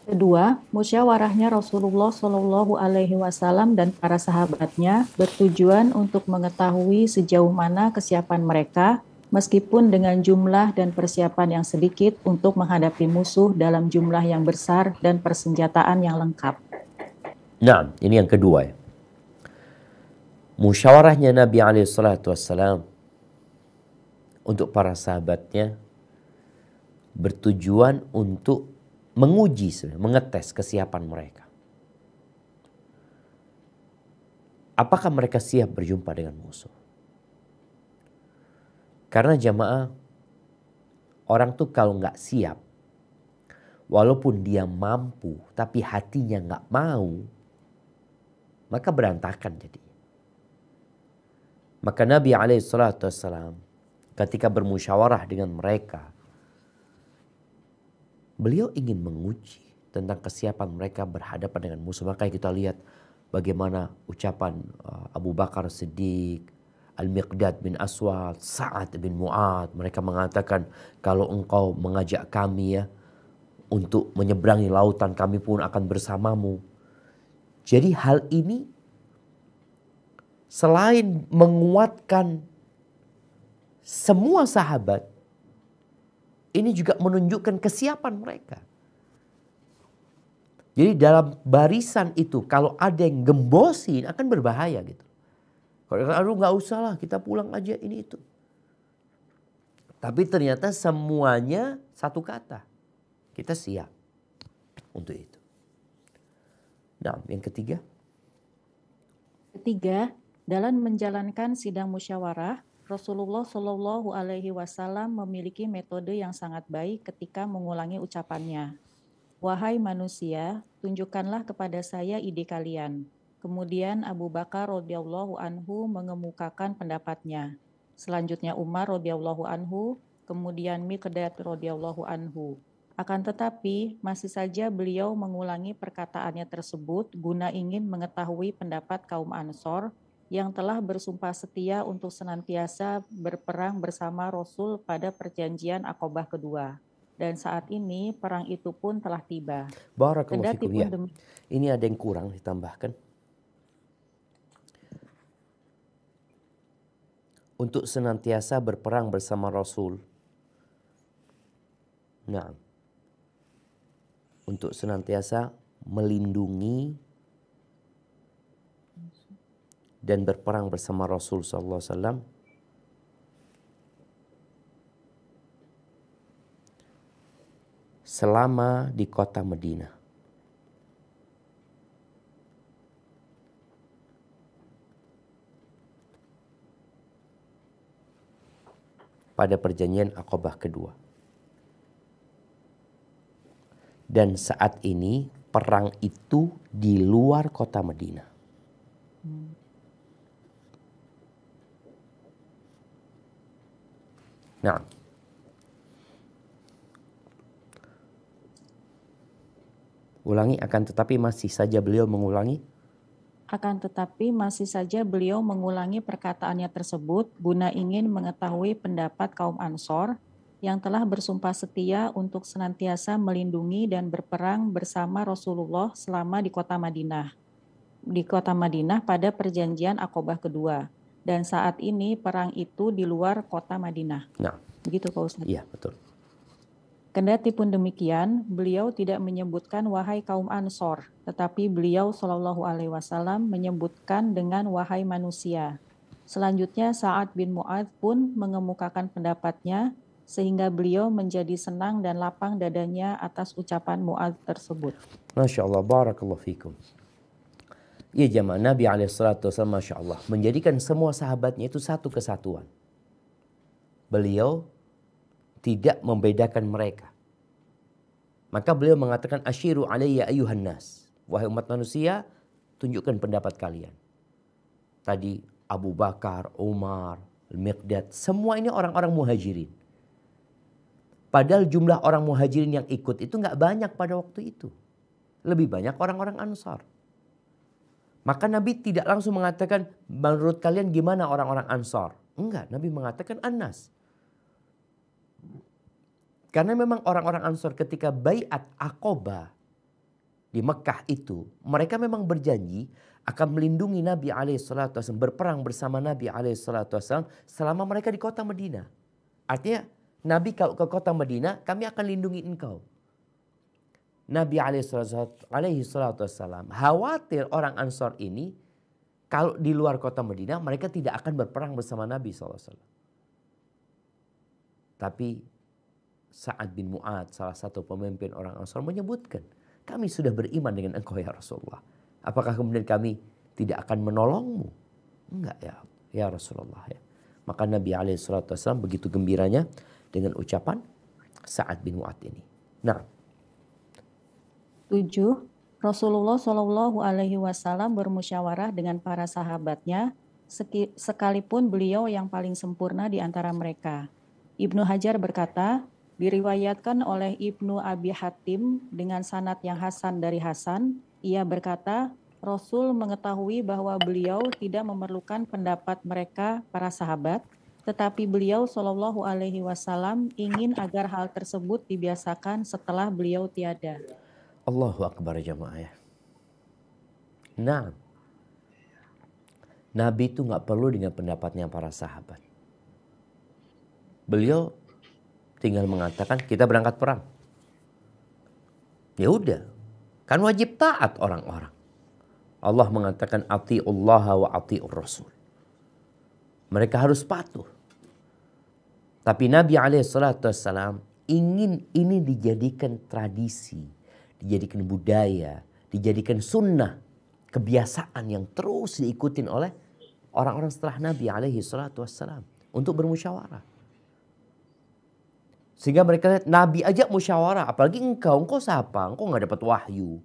Kedua, musyawarahnya Rasulullah Shallallahu Alaihi Wasallam dan para sahabatnya bertujuan untuk mengetahui sejauh mana kesiapan mereka, meskipun dengan jumlah dan persiapan yang sedikit untuk menghadapi musuh dalam jumlah yang besar dan persenjataan yang lengkap. Nah, ini yang kedua ya. Musyawarahnya Nabi SAW untuk para sahabatnya bertujuan untuk menguji, mengetes kesiapan mereka. Apakah mereka siap berjumpa dengan musuh? Karena jamaah, orang tuh kalau nggak siap, walaupun dia mampu, tapi hatinya nggak mau, maka berantakan jadi. Maka Nabi SAW ketika bermusyawarah dengan mereka, beliau ingin menguji tentang kesiapan mereka berhadapan dengan musuh. Maka kita lihat bagaimana ucapan Abu Bakar Siddiq, Al-Miqdad bin Aswad, Sa'ad bin Mu'ad. Mereka mengatakan, kalau engkau mengajak kami ya untuk menyeberangi lautan, kami pun akan bersamamu. Jadi hal ini selain menguatkan semua sahabat, ini juga menunjukkan kesiapan mereka. Jadi dalam barisan itu kalau ada yang gembosin akan berbahaya gitu. Kalau aduh nggak usah lah, kita pulang aja ini itu. Tapi ternyata semuanya satu kata. Kita siap untuk itu. Nah, yang ketiga. Ketiga, dalam menjalankan sidang musyawarah, Rasulullah Shallallahu Alaihi Wasallam memiliki metode yang sangat baik ketika mengulangi ucapannya. Wahai manusia, tunjukkanlah kepada saya ide kalian. Kemudian Abu Bakar radhiyallahu anhu mengemukakan pendapatnya. Selanjutnya Umar radhiyallahu anhu, kemudian Miqdad radhiyallahu anhu. Akan tetapi, masih saja beliau mengulangi perkataannya tersebut guna ingin mengetahui pendapat kaum Ansor yang telah bersumpah setia untuk senantiasa berperang bersama Rasul pada perjanjian Aqabah kedua. Dan saat ini perang itu pun telah tiba. Barakallahu Kendati fikum. pun Ya. Ini ada yang kurang ditambahkan. Untuk senantiasa berperang bersama Rasul. Nah, untuk senantiasa melindungi dan berperang bersama Rasul sallallahu alaihi wasallam selama di kota Madinah. Pada perjanjian Aqabah kedua. Dan saat ini perang itu di luar kota Madinah. Nah, ulangi, akan tetapi masih saja beliau mengulangi. Akan tetapi masih saja beliau mengulangi perkataannya tersebut guna ingin mengetahui pendapat kaum Ansor yang telah bersumpah setia untuk senantiasa melindungi dan berperang bersama Rasulullah selama di kota Madinah. Di kota Madinah pada perjanjian Aqabah kedua. Dan saat ini perang itu di luar kota Madinah. Nah, Begitu Pak Ustadz. iya betul. Kendati pun demikian, beliau tidak menyebutkan wahai kaum Ansor, tetapi beliau Shallallahu Alaihi Wasallam menyebutkan dengan wahai manusia. Selanjutnya Sa'ad bin Mu'ad pun mengemukakan pendapatnya, sehingga beliau menjadi senang dan lapang dadanya atas ucapan Mu'ad tersebut. Masya Allah, barakallahu fikum. Ya jamaah, Nabi alaihissalatu wassalam, Masya Allah, menjadikan semua sahabatnya itu satu kesatuan. Beliau tidak membedakan mereka. Maka beliau mengatakan, asyiru alayya ayuhan nas. Wahai umat manusia, tunjukkan pendapat kalian. Tadi Abu Bakar, Umar, Al-Miqdad, semua ini orang-orang muhajirin. Padahal jumlah orang muhajirin yang ikut itu nggak banyak pada waktu itu. Lebih banyak orang-orang Ansar. Maka Nabi tidak langsung mengatakan, menurut kalian gimana orang-orang Ansar? Enggak, Nabi mengatakan An-Nas. Karena memang orang-orang Ansar ketika baiat Aqabah di Mekah itu, mereka memang berjanji akan melindungi Nabi alaihissalatu wasallam, berperang bersama Nabi alaihissalatu wasallam selama mereka di kota Madinah. Artinya, Nabi kalau ke kota Madinah, kami akan lindungi engkau. Nabi alaihissalatu wasallam khawatir orang Ansar ini kalau di luar kota Madinah, mereka tidak akan berperang bersama Nabi SAW. Tapi Sa'ad bin Mu'ad, salah satu pemimpin orang Ansar, menyebutkan, kami sudah beriman dengan engkau ya Rasulullah. Apakah kemudian kami tidak akan menolongmu? Enggak ya Rasulullah. Ya. Maka Nabi SAW begitu gembiranya dengan ucapan Sa'ad bin Mu'ad ini. Nah. 7. Rasulullah Shallallahu Alaihi Wasallam bermusyawarah dengan para sahabatnya, sekalipun beliau yang paling sempurna di antara mereka. Ibnu Hajar berkata, diriwayatkan oleh Ibnu Abi Hatim dengan sanad yang hasan dari Hasan, ia berkata, Rasul mengetahui bahwa beliau tidak memerlukan pendapat mereka para sahabat, tetapi beliau Shallallahu Alaihi Wasallam ingin agar hal tersebut dibiasakan setelah beliau tiada. Allahu Akbar jamaah ya. Nah, Nabi itu nggak perlu dengan pendapatnya para sahabat. Beliau tinggal mengatakan kita berangkat perang. Ya udah, kan wajib taat orang-orang. Allah mengatakan atiullaha wa atiur rasul. Mereka harus patuh. Tapi Nabi SAW ingin ini dijadikan tradisi, dijadikan budaya, dijadikan sunnah, kebiasaan yang terus diikutin oleh orang-orang setelah Nabi SAW untuk bermusyawarah. Sehingga mereka lihat Nabi aja musyawarah, apalagi engkau siapa? Engkau nggak dapat wahyu.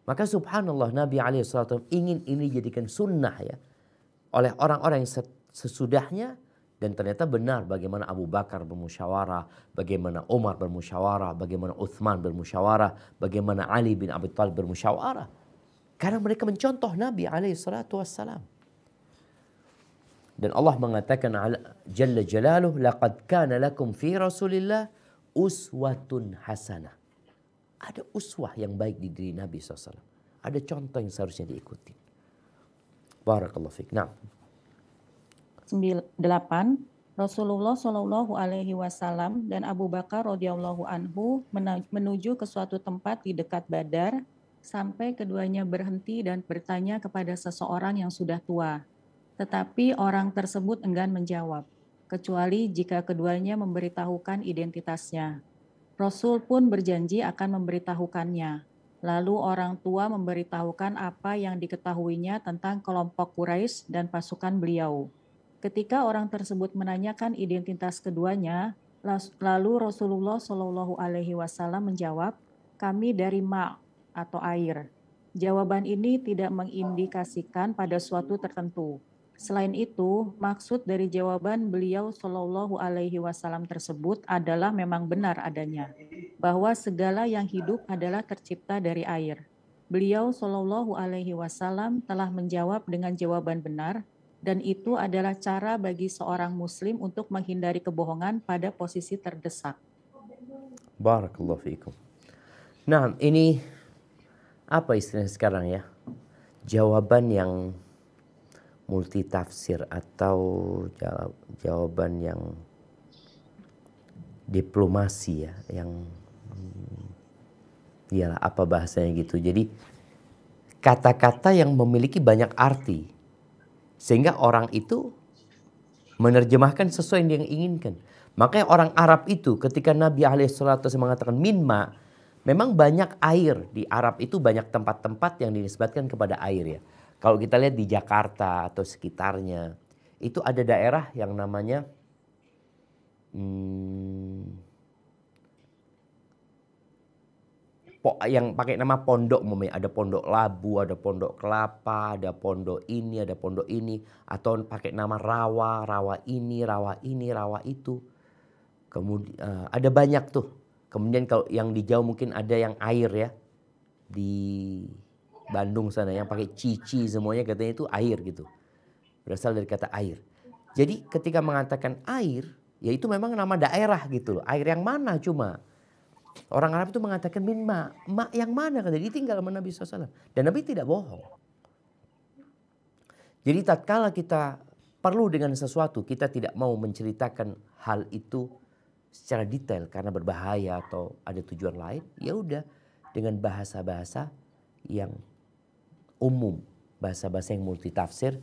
Maka subhanallah Nabi SAW ingin ini dijadikan sunnah ya oleh orang-orang yang sesudahnya. Dan ternyata benar bagaimana Abu Bakar bermusyawarah, bagaimana Umar bermusyawarah, bagaimana Uthman bermusyawarah, bagaimana Ali bin Abi Thalib bermusyawarah. Karena mereka mencontoh Nabi SAW. Dan Allah mengatakan Jalla Jalaluh, laqad kana lakum fi Rasulillah uswatun hasanah. Ada uswah yang baik di diri Nabi SAW. Ada contoh yang seharusnya diikuti. Barakallahu fiik. Nah. 8. Rasulullah Shallallahu Alaihi Wasallam dan Abu Bakar radhiyallahu anhu menuju ke suatu tempat di dekat Badar sampai keduanya berhenti dan bertanya kepada seseorang yang sudah tua. Tetapi orang tersebut enggan menjawab, kecuali jika keduanya memberitahukan identitasnya. Rasul pun berjanji akan memberitahukannya. Lalu orang tua memberitahukan apa yang diketahuinya tentang kelompok Quraisy dan pasukan beliau. Ketika orang tersebut menanyakan identitas keduanya, lalu Rasulullah Shallallahu Alaihi Wasallam menjawab, kami dari ma' atau air. Jawaban ini tidak mengindikasikan pada suatu tertentu. Selain itu, maksud dari jawaban beliau Shallallahu Alaihi Wasallam tersebut adalah memang benar adanya, bahwa segala yang hidup adalah tercipta dari air. Beliau Shallallahu Alaihi Wasallam telah menjawab dengan jawaban benar. Dan itu adalah cara bagi seorang muslim untuk menghindari kebohongan pada posisi terdesak. Barakallahu fiikum. Nah, ini apa istilahnya sekarang ya? Jawaban yang multitafsir atau jawaban yang diplomasi ya, yang iyalah apa bahasanya gitu. Jadi kata-kata yang memiliki banyak arti. Sehingga orang itu menerjemahkan sesuai yang dia inginkan. Makanya orang Arab itu ketika Nabi SAW mengatakan minma, memang banyak air. Di Arab itu banyak tempat-tempat yang dinisbatkan kepada air ya. Kalau kita lihat di Jakarta atau sekitarnya, itu ada daerah yang namanya yang pakai nama pondok, ada pondok labu, ada pondok kelapa, ada pondok ini, ada pondok ini, atau pakai nama rawa, rawa ini, rawa ini, rawa itu. Kemudian ada banyak tuh. Kemudian kalau yang di Jawa mungkin ada yang air ya, di Bandung sana yang pakai cici semuanya katanya itu air gitu, berasal dari kata air. Jadi ketika mengatakan air, ya itu memang nama daerah gitu loh. Air yang mana cuma? Orang Arab itu mengatakan min ma yang mana? Jadi tinggal sama Nabi SAW. Dan Nabi tidak bohong. Jadi tatkala kita perlu dengan sesuatu, kita tidak mau menceritakan hal itu secara detail karena berbahaya atau ada tujuan lain. Ya udah dengan bahasa-bahasa yang umum, bahasa-bahasa yang multitafsir,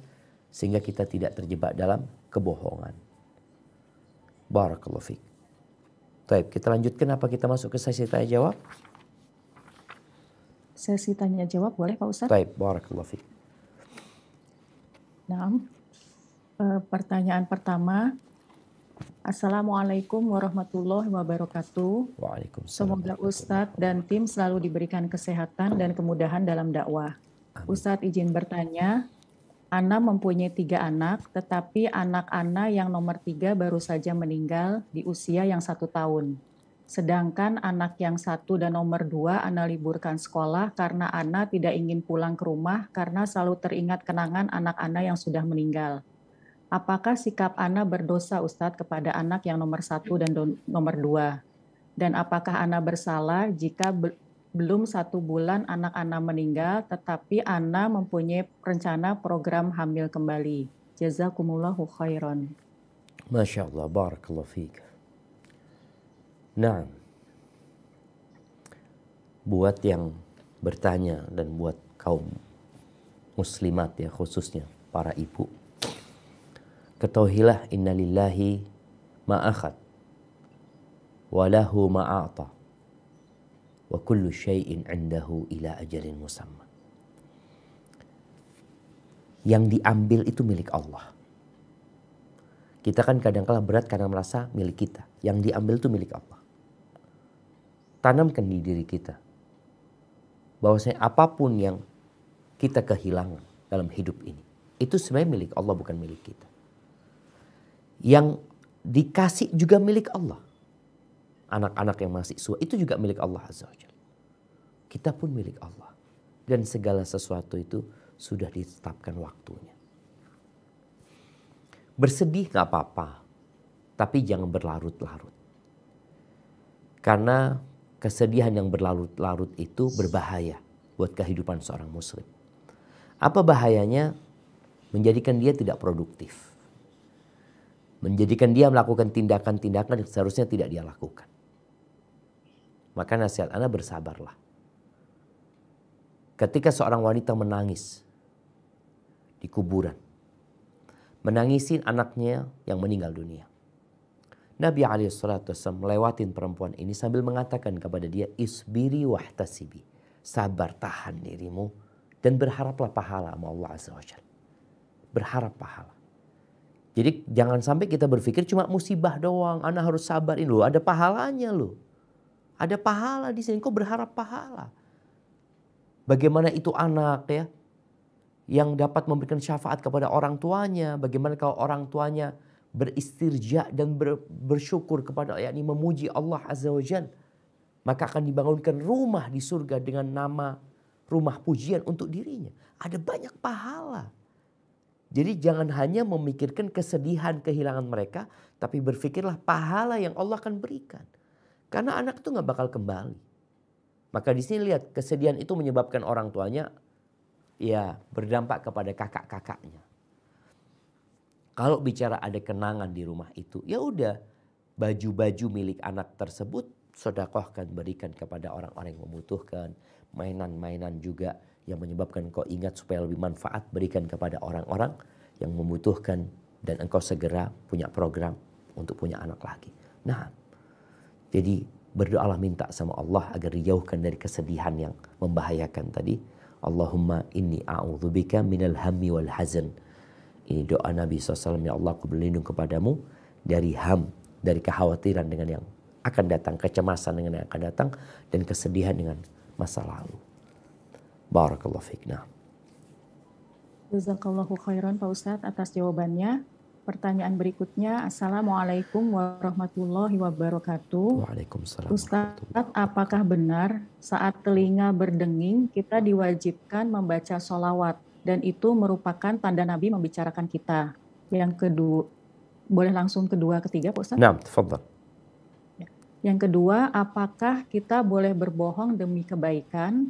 sehingga kita tidak terjebak dalam kebohongan. Barakallahu fiik. Baik, kita lanjutkan apa kita masuk ke sesi tanya jawab? Sesi tanya jawab boleh Pak Ustadz? Baik, barakallahu fiik. Nah, pertanyaan pertama. Assalamualaikum warahmatullahi wabarakatuh. Waalaikumsalam. Semoga Ustadz dan tim selalu diberikan kesehatan dan kemudahan dalam dakwah. Ustadz izin bertanya, Ana mempunyai 3 anak, tetapi anak Ana yang nomor 3 baru saja meninggal di usia yang 1 tahun. Sedangkan anak yang 1 dan nomor 2 Ana liburkan sekolah karena Ana tidak ingin pulang ke rumah karena selalu teringat kenangan anak Ana yang sudah meninggal. Apakah sikap Ana berdosa Ustadz kepada anak yang nomor 1 dan nomor 2? Dan apakah Ana bersalah jika belum 1 bulan anak Ana meninggal tetapi Ana mempunyai rencana program hamil kembali? Jazakumullahu khairan. Masya Allah, barakallahu fiik. Nah, buat yang bertanya dan buat kaum muslimat ya, khususnya para ibu, ketahuilah inna lillahi ma'akhad wa lahu ma'ata wa kullu syai'in indahu ila ajalin musamma. Yang diambil itu milik Allah. Kita kan kadang-kala berat karena merasa milik kita. Yang diambil itu milik Allah. Tanamkan di diri kita bahwasanya apapun yang kita kehilangan dalam hidup ini, itu sebenarnya milik Allah, bukan milik kita. Yang dikasih juga milik Allah. Anak-anak yang masih sua itu juga milik Allah Azza wa Jalla. Kita pun milik Allah. Dan segala sesuatu itu sudah ditetapkan waktunya. Bersedih gak apa-apa, tapi jangan berlarut-larut. Karena kesedihan yang berlarut-larut itu berbahaya buat kehidupan seorang muslim. Apa bahayanya? Menjadikan dia tidak produktif. Menjadikan dia melakukan tindakan-tindakan yang seharusnya tidak dia lakukan. Maka nasihat Ana, bersabarlah. Ketika seorang wanita menangis di kuburan, menangisin anaknya yang meninggal dunia, Nabi SAW melewatin perempuan ini sambil mengatakan kepada dia, isbiri wahtasibi, sabar, tahan dirimu dan berharaplah pahala sama Allah Azza wa Jalla. Berharap pahala. Jadi jangan sampai kita berpikir cuma musibah doang, Ana harus sabar. Ini loh, ada pahalanya loh. Ada pahala di sini, kok berharap pahala. Bagaimana itu anak ya, yang dapat memberikan syafaat kepada orang tuanya. Bagaimana kalau orang tuanya beristirja dan bersyukur kepada, yakni memuji Allah Azza wa Jalla, maka akan dibangunkan rumah di surga dengan nama rumah pujian untuk dirinya. Ada banyak pahala. Jadi jangan hanya memikirkan kesedihan kehilangan mereka, tapi berpikirlah pahala yang Allah akan berikan. Karena anak itu gak bakal kembali. Maka di sini lihat, kesedihan itu menyebabkan orang tuanya ya berdampak kepada kakak-kakaknya. Kalau bicara ada kenangan di rumah itu, ya udah, baju-baju milik anak tersebut sedekahkan, berikan kepada orang-orang yang membutuhkan. Mainan-mainan juga yang menyebabkan kau ingat supaya lebih manfaat, berikan kepada orang-orang yang membutuhkan. Dan engkau segera punya program untuk punya anak lagi. Nah, jadi berdoalah, minta sama Allah agar dijauhkan dari kesedihan yang membahayakan tadi. Allahumma inni a'udzubika minal hammi wal hazan. Ini doa Nabi SAW, ya Allah, aku berlindung kepadamu dari ham, dari kekhawatiran dengan yang akan datang, kecemasan dengan yang akan datang, dan kesedihan dengan masa lalu. Barakallahu fiik. Nah. Jazakallahu khairan Pak Ustadz atas jawabannya. Pertanyaan berikutnya, Assalamualaikum warahmatullahi wabarakatuh. Waalaikumsalam. Ustadz, apakah benar saat telinga berdenging kita diwajibkan membaca sholawat dan itu merupakan tanda Nabi membicarakan kita? Yang kedua, boleh langsung kedua ketiga Pak Ustadz? Nah, tafadhal. Yang kedua, apakah kita boleh berbohong demi kebaikan?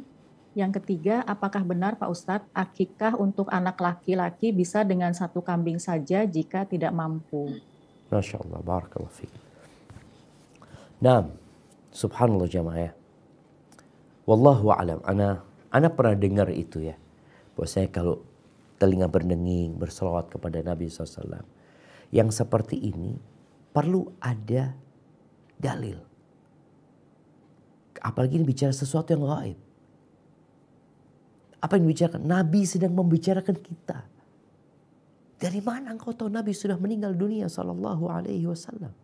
Yang ketiga, apakah benar Pak Ustadz, akikah untuk anak laki-laki bisa dengan 1 kambing saja jika tidak mampu? Masya Allah, barakallahu fiik. Nah, subhanallah jamaah ya. Wallahu a'lam. Ana pernah dengar itu ya. Bahwasanya kalau telinga berdenging, berselawat kepada Nabi SAW, yang seperti ini perlu ada dalil. Apalagi ini bicara sesuatu yang gaib. Apa yang dibicarakan? Nabi sedang membicarakan kita. Dari mana engkau tahu Nabi sudah meninggal dunia sallallahu alaihi wasallam?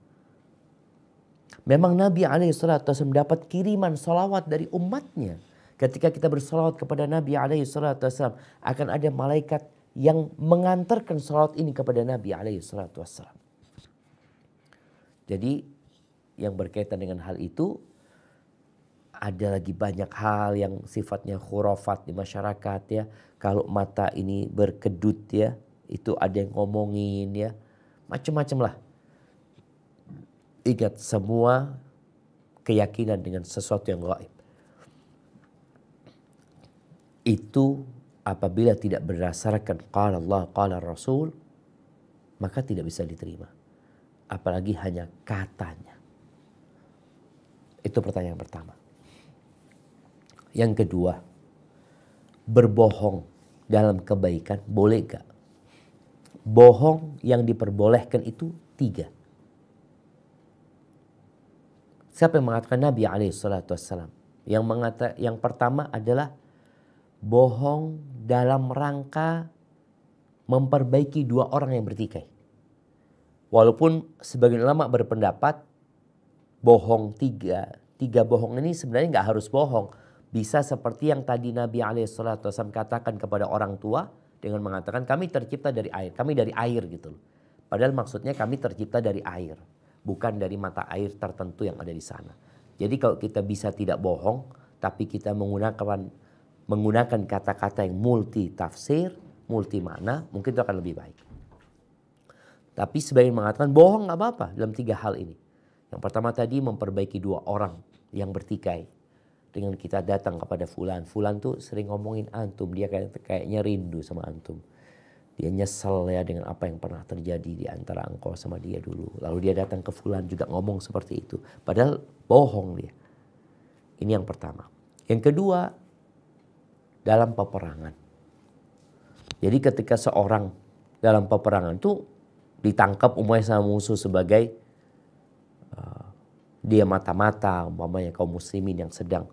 Memang Nabi alaihi salatu wasallam dapat kiriman salawat dari umatnya. Ketika kita bersalawat kepada Nabi alaihi salatu wasallam, akan ada malaikat yang mengantarkan salawat ini kepada Nabi alaihi salatu wasallam. Jadi yang berkaitan dengan hal itu. Ada lagi banyak hal yang sifatnya khurafat di masyarakat ya. Kalau mata ini berkedut ya, itu ada yang ngomongin ya. Macam-macam lah. Ingat, semua keyakinan dengan sesuatu yang gaib itu apabila tidak berdasarkan qala Allah, qala Rasul, maka tidak bisa diterima. Apalagi hanya katanya. Itu pertanyaan pertama. Yang kedua, berbohong dalam kebaikan boleh gak? Bohong yang diperbolehkan itu 3. Siapa yang mengatakan? Nabi SAW. Yang pertama adalah bohong dalam rangka memperbaiki 2 orang yang bertikai. Walaupun sebagian ulama berpendapat bohong 3 bohong ini sebenarnya nggak harus bohong. Bisa seperti yang tadi Nabi SAW katakan kepada orang tua dengan mengatakan kami tercipta dari air. Kami dari air gitu loh. Padahal maksudnya kami tercipta dari air. Bukan dari mata air tertentu yang ada di sana. Jadi kalau kita bisa tidak bohong. Tapi kita menggunakan kata-kata yang multi tafsir, multi makna. Mungkin itu akan lebih baik. Tapi sebagian mengatakan bohong gak apa-apa dalam 3 hal ini. Yang pertama tadi memperbaiki 2 orang yang bertikai. Dengan kita datang kepada fulan. Fulan tuh sering ngomongin antum. Dia kayaknya rindu sama antum. Dia nyesel ya dengan apa yang pernah terjadi di antara engkau sama dia dulu. Lalu dia datang ke fulan juga ngomong seperti itu. Padahal bohong dia. Ini yang pertama. Yang kedua, dalam peperangan. Jadi ketika seorang dalam peperangan tuh ditangkap umpamanya sama musuh sebagai dia mata-mata umpamanya kaum muslimin yang sedang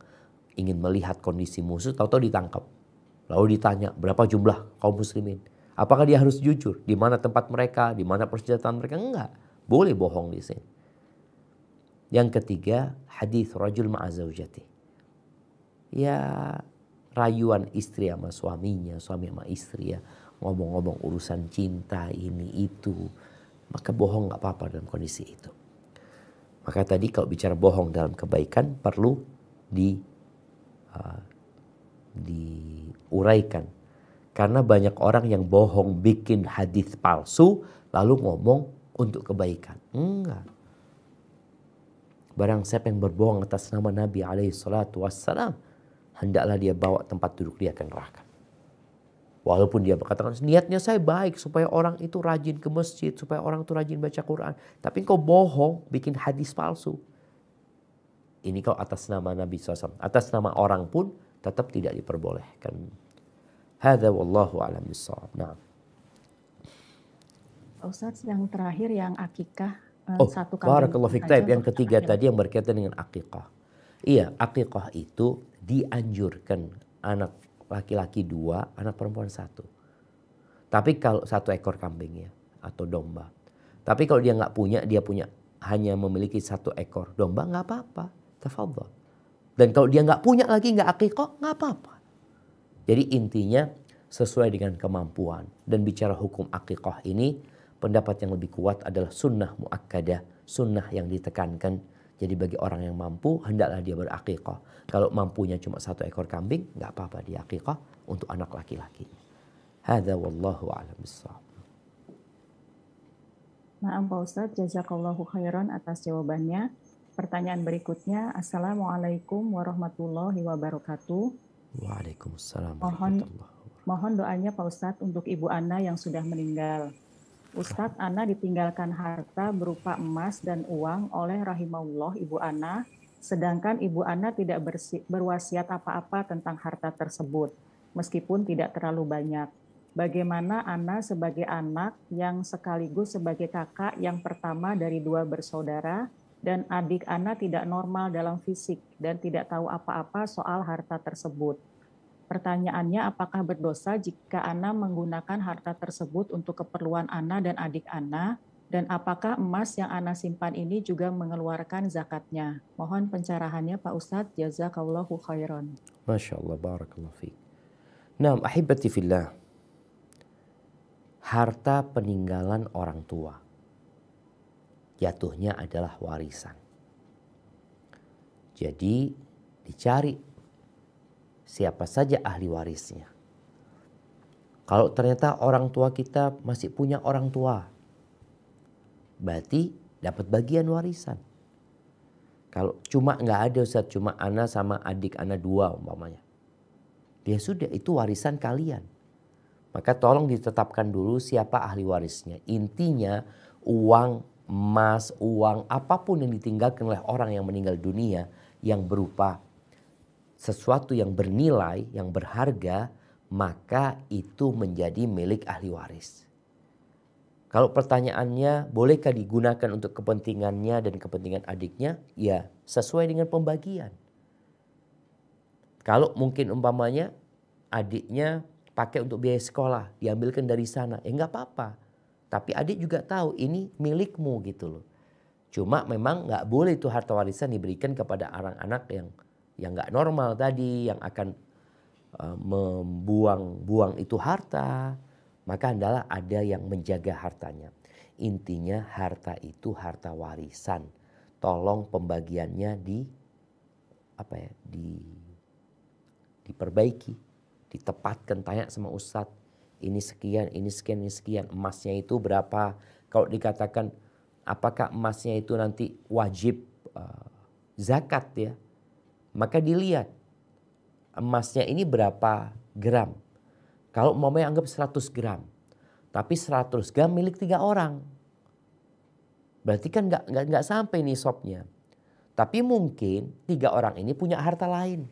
ingin melihat kondisi musuh, tahu-tahu ditangkap. Lalu ditanya berapa jumlah kaum muslimin. Apakah dia harus jujur? Di mana tempat mereka? Di mana persenjataan mereka? Enggak. Boleh bohong di sini. Yang ketiga, hadis rajul ma'a zaujati. Ya, rayuan istri sama suaminya, suami sama istri ya. Ngomong-ngomong urusan cinta ini itu. Maka bohong gak apa-apa dalam kondisi itu. Maka tadi kalau bicara bohong dalam kebaikan perlu diuraikan. Karena banyak orang yang bohong bikin hadis palsu lalu ngomong untuk kebaikan. Enggak. Barang siapa yang berbohong atas nama Nabi SAW, hendaklah dia bawa tempat duduk dia ke neraka. Walaupun dia berkatakan niatnya saya baik supaya orang itu rajin ke masjid, supaya orang itu rajin baca Quran. Tapi kau bohong bikin hadis palsu. Ini kau atas nama Nabi SAW. Atas nama orang pun tetap tidak diperbolehkan. Hadza wallahu a'lam bissawab. Nah. Ustaz, yang terakhir yang akikah satu kali. Barakallahu fiik. Yang ketiga tadi yang berkaitan dengan akikah. Iya, akikah itu dianjurkan anak laki-laki 2, anak perempuan 1. Tapi kalau 1 ekor kambing ya, atau domba. Tapi kalau dia nggak punya, dia punya hanya memiliki 1 ekor domba, nggak apa-apa. Tafadhal. Dan kalau dia nggak punya lagi, nggak akikah, nggak apa-apa. Jadi intinya sesuai dengan kemampuan. Dan bicara hukum akikah ini, pendapat yang lebih kuat adalah sunnah muakkadah, sunnah yang ditekankan. Jadi bagi orang yang mampu, hendaklah dia berakikah. Kalau mampunya cuma 1 ekor kambing, nggak apa-apa dia akikah untuk anak laki-laki. Hadza wallahu a'lam bissawab. Maaf Pak Ustadz, jazakallahu khairan atas jawabannya. Pertanyaan berikutnya, Assalamualaikum warahmatullahi wabarakatuh. Waalaikumsalam warahmatullahi wabarakatuh. Mohon doanya Pak Ustadz untuk Ibu Ana yang sudah meninggal. Ustadz, Ana ditinggalkan harta berupa emas dan uang oleh rahimahullah Ibu Ana, sedangkan Ibu Ana tidak berwasiat apa-apa tentang harta tersebut, meskipun tidak terlalu banyak. Bagaimana Ana sebagai anak yang sekaligus sebagai kakak yang pertama dari 2 bersaudara, dan adik Ana tidak normal dalam fisik dan tidak tahu apa-apa soal harta tersebut. Pertanyaannya, apakah berdosa jika Ana menggunakan harta tersebut untuk keperluan Ana dan adik Ana? Dan apakah emas yang Ana simpan ini juga mengeluarkan zakatnya? Mohon pencerahannya Pak Ustadz, jazakallahu khairan. Masya Allah, barakallahu fiik. Nah, ahibati fillah. Harta peninggalan orang tua jatuhnya adalah warisan. Jadi dicari siapa saja ahli warisnya. Kalau ternyata orang tua kita masih punya orang tua, berarti dapat bagian warisan. Kalau cuma nggak ada Ustaz, cuma ana sama adik ana 2 umpamanya. Ya sudah, itu warisan kalian. Maka tolong ditetapkan dulu siapa ahli warisnya. Intinya uang, emas, uang, apapun yang ditinggalkan oleh orang yang meninggal dunia yang berupa sesuatu yang bernilai, yang berharga, maka itu menjadi milik ahli waris. Kalau pertanyaannya bolehkah digunakan untuk kepentingannya dan kepentingan adiknya? Ya, sesuai dengan pembagian. Kalau mungkin umpamanya adiknya pakai untuk biaya sekolah, diambilkan dari sana, nggak apa-apa. Tapi adik juga tahu ini milikmu gitu loh. Cuma memang nggak boleh itu harta warisan diberikan kepada anak-anak yang nggak normal tadi, yang akan membuang itu harta. Maka adalah ada yang menjaga hartanya. Intinya harta itu harta warisan. Tolong pembagiannya diperbaiki, ditepatkan, tanya sama ustadz. Ini sekian, ini sekian, ini sekian. Emasnya itu berapa? Kalau dikatakan apakah emasnya itu nanti wajib zakat ya? Maka dilihat emasnya ini berapa gram. Kalau umpamanya anggap 100 gram. Tapi 100 gram milik 3 orang. Berarti kan nggak sampai nisabnya. Tapi mungkin 3 orang ini punya harta lain.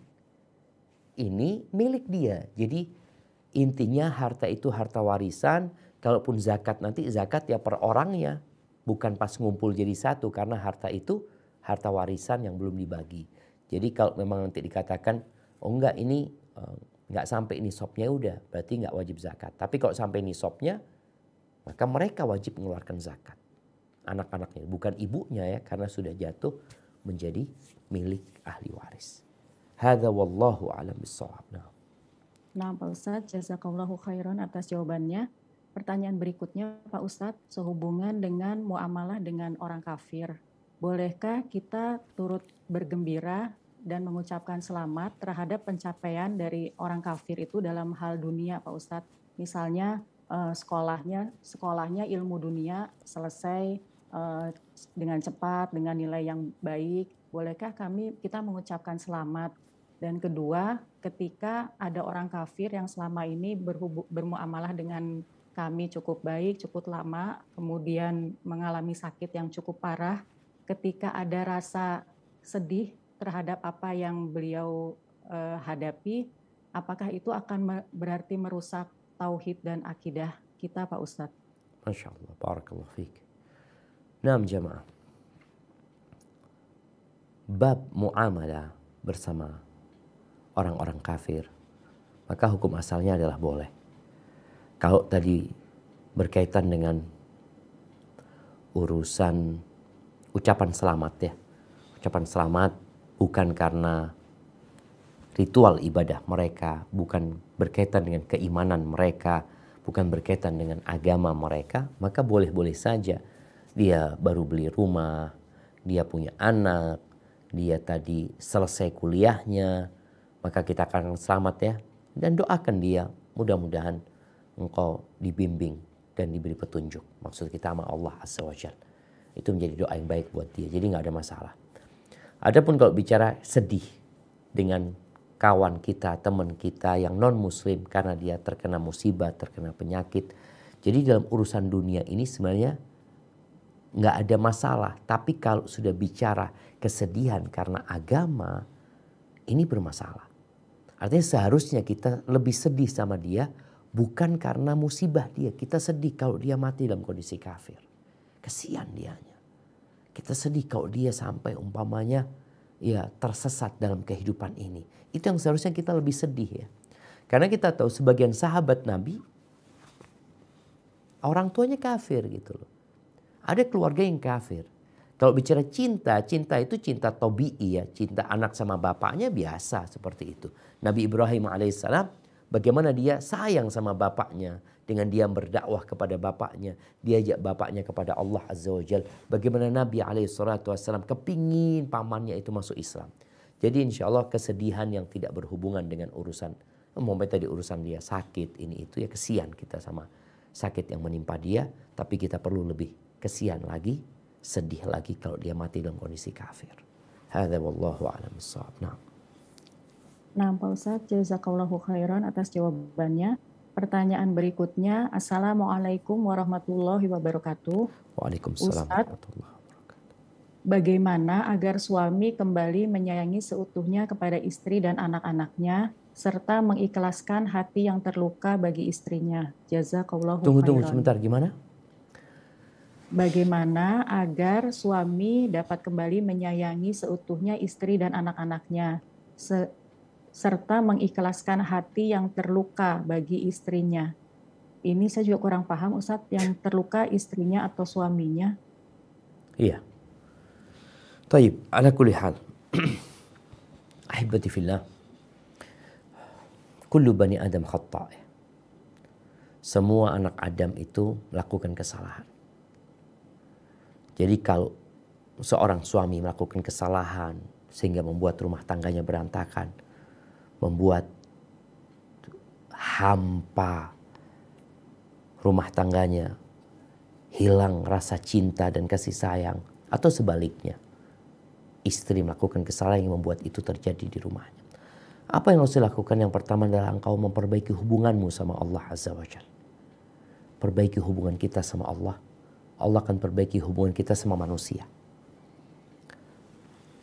Ini milik dia. Jadi intinya harta itu harta warisan. Kalaupun zakat nanti zakat ya per orangnya. Bukan pas ngumpul jadi satu. Karena harta itu harta warisan yang belum dibagi. Jadi kalau memang nanti dikatakan oh enggak ini nggak sampai nisabnya udah berarti nggak wajib zakat. Tapi kalau sampai nisabnya maka mereka wajib mengeluarkan zakat. Anak-anaknya bukan ibunya ya karena sudah jatuh menjadi milik ahli waris. Hadza wallahu a'lam bissawab. Nah, Pak Ustadz, jazakallahu khairan atas jawabannya. Pertanyaan berikutnya Pak Ustadz, sehubungan dengan muamalah dengan orang kafir. Bolehkah kita turut bergembira dan mengucapkan selamat terhadap pencapaian dari orang kafir itu dalam hal dunia Pak Ustadz? Misalnya sekolahnya ilmu dunia selesai dengan cepat, dengan nilai yang baik. Bolehkah kita mengucapkan selamat? Dan kedua, ketika ada orang kafir yang selama ini bermuamalah dengan kami cukup baik, cukup lama, kemudian mengalami sakit yang cukup parah, ketika ada rasa sedih terhadap apa yang beliau hadapi, apakah itu akan berarti merusak tauhid dan akidah kita Pak Ustadz? Masya Allah, barakallahu fiik. Naam jamaah. Bab muamalah bersama orang-orang kafir, maka hukum asalnya adalah boleh. Kalau tadi berkaitan dengan urusan ucapan selamat ya. Ucapan selamat bukan karena ritual ibadah mereka, bukan berkaitan dengan keimanan mereka, bukan berkaitan dengan agama mereka, maka boleh-boleh saja. Dia baru beli rumah, dia punya anak, dia tadi selesai kuliahnya, maka kita akan selamat ya. Dan doakan dia, mudah-mudahan engkau dibimbing dan diberi petunjuk. Maksud kita sama Allah Azza wa Jalla. Itu menjadi doa yang baik buat dia, jadi gak ada masalah. Adapun kalau bicara sedih dengan kawan kita, teman kita yang non muslim karena dia terkena musibah, terkena penyakit. Jadi dalam urusan dunia ini sebenarnya nggak ada masalah. Tapi kalau sudah bicara kesedihan karena agama, ini bermasalah. Artinya seharusnya kita lebih sedih sama dia bukan karena musibah dia. Kita sedih kalau dia mati dalam kondisi kafir. Kesian dianya. Kita sedih kalau dia sampai umpamanya ya tersesat dalam kehidupan ini. Itu yang seharusnya kita lebih sedih ya. Karena kita tahu sebagian sahabat Nabi orang tuanya kafir gitu loh. Ada keluarga yang kafir. Kalau bicara cinta, cinta itu cinta tabi'i ya. Cinta anak sama bapaknya biasa seperti itu. Nabi Ibrahim alaihissalam bagaimana dia sayang sama bapaknya. Dengan dia berdakwah kepada bapaknya. Diajak bapaknya kepada Allah Azza wa Jalla. Bagaimana Nabi alaihissalam kepingin pamannya itu masuk Islam. Jadi insya Allah kesedihan yang tidak berhubungan dengan urusan, tadi urusan dia sakit ini itu, ya kesian kita sama sakit yang menimpa dia. Tapi kita perlu lebih kesian lagi, sedih lagi kalau dia mati dalam kondisi kafir. Hadza wallahu a'lam bissawab. Nah, Pak Ustadz, jazakallahu khairan atas jawabannya. Pertanyaan berikutnya, Assalamualaikum warahmatullahi wabarakatuh. Waalaikumsalam warahmatullahi wabarakatuh. Bagaimana agar suami kembali menyayangi seutuhnya kepada istri dan anak-anaknya, serta mengikhlaskan hati yang terluka bagi istrinya? Jazakallahu khairan. Tunggu sebentar, gimana? Bagaimana agar suami dapat kembali menyayangi seutuhnya istri dan anak-anaknya, serta mengikhlaskan hati yang terluka bagi istrinya? Ini saya juga kurang paham, Ustadz, yang terluka istrinya atau suaminya. Iya. Taib, ala kulli hal. Ahibati fillah. Kullu bani Adam khata'. Semua anak Adam itu melakukan kesalahan. Jadi kalau seorang suami melakukan kesalahan sehingga membuat rumah tangganya berantakan, membuat hampa rumah tangganya, hilang rasa cinta dan kasih sayang, atau sebaliknya, istri melakukan kesalahan yang membuat itu terjadi di rumahnya. Apa yang harus dilakukan? Yang pertama adalah engkau memperbaiki hubunganmu sama Allah Azza wa Jalla. Perbaiki hubungan kita sama Allah. Allah akan perbaiki hubungan kita sama manusia.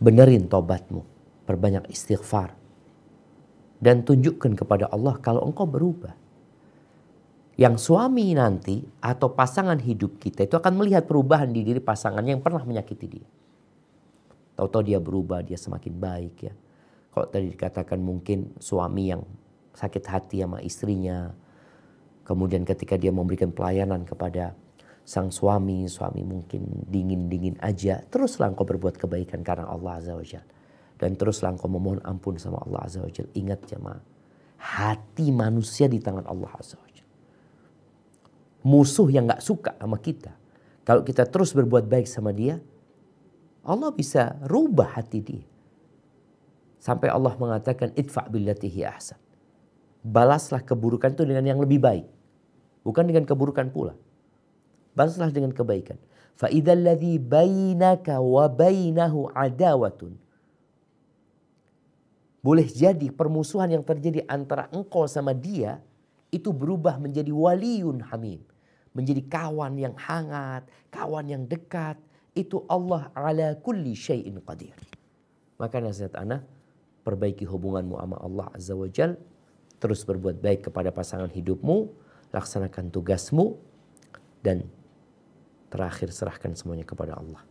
Benerin tobatmu, perbanyak istighfar, dan tunjukkan kepada Allah kalau engkau berubah. Yang suami nanti atau pasangan hidup kita itu akan melihat perubahan di diri pasangannya yang pernah menyakiti dia. Tahu-tahu dia berubah, dia semakin baik ya. Kalau tadi dikatakan mungkin suami yang sakit hati sama istrinya, kemudian ketika dia memberikan pelayanan kepada sang suami mungkin dingin-dingin aja, teruslah engkau berbuat kebaikan karena Allah Azza wa Jalla. Dan teruslah engkau memohon ampun sama Allah Azza wa Jalla. Ingat jemaah, hati manusia di tangan Allah Azza wa Jalla. Musuh yang gak suka sama kita, kalau kita terus berbuat baik sama dia, Allah bisa rubah hati dia. Sampai Allah mengatakan idfa' billati hi ahsan. Balaslah keburukan itu dengan yang lebih baik, bukan dengan keburukan pula. Balaslah dengan kebaikan. Fa idzal ladzi bainaka wa bainahu adawatun. Boleh jadi permusuhan yang terjadi antara engkau sama dia itu berubah menjadi waliyun hamim, menjadi kawan yang hangat, kawan yang dekat. Itu Allah ala kulli syai'in qadir. Maka nasihat ana, perbaiki hubunganmu sama Allah Azza wa Jal, terus berbuat baik kepada pasangan hidupmu, laksanakan tugasmu, dan terakhir serahkan semuanya kepada Allah.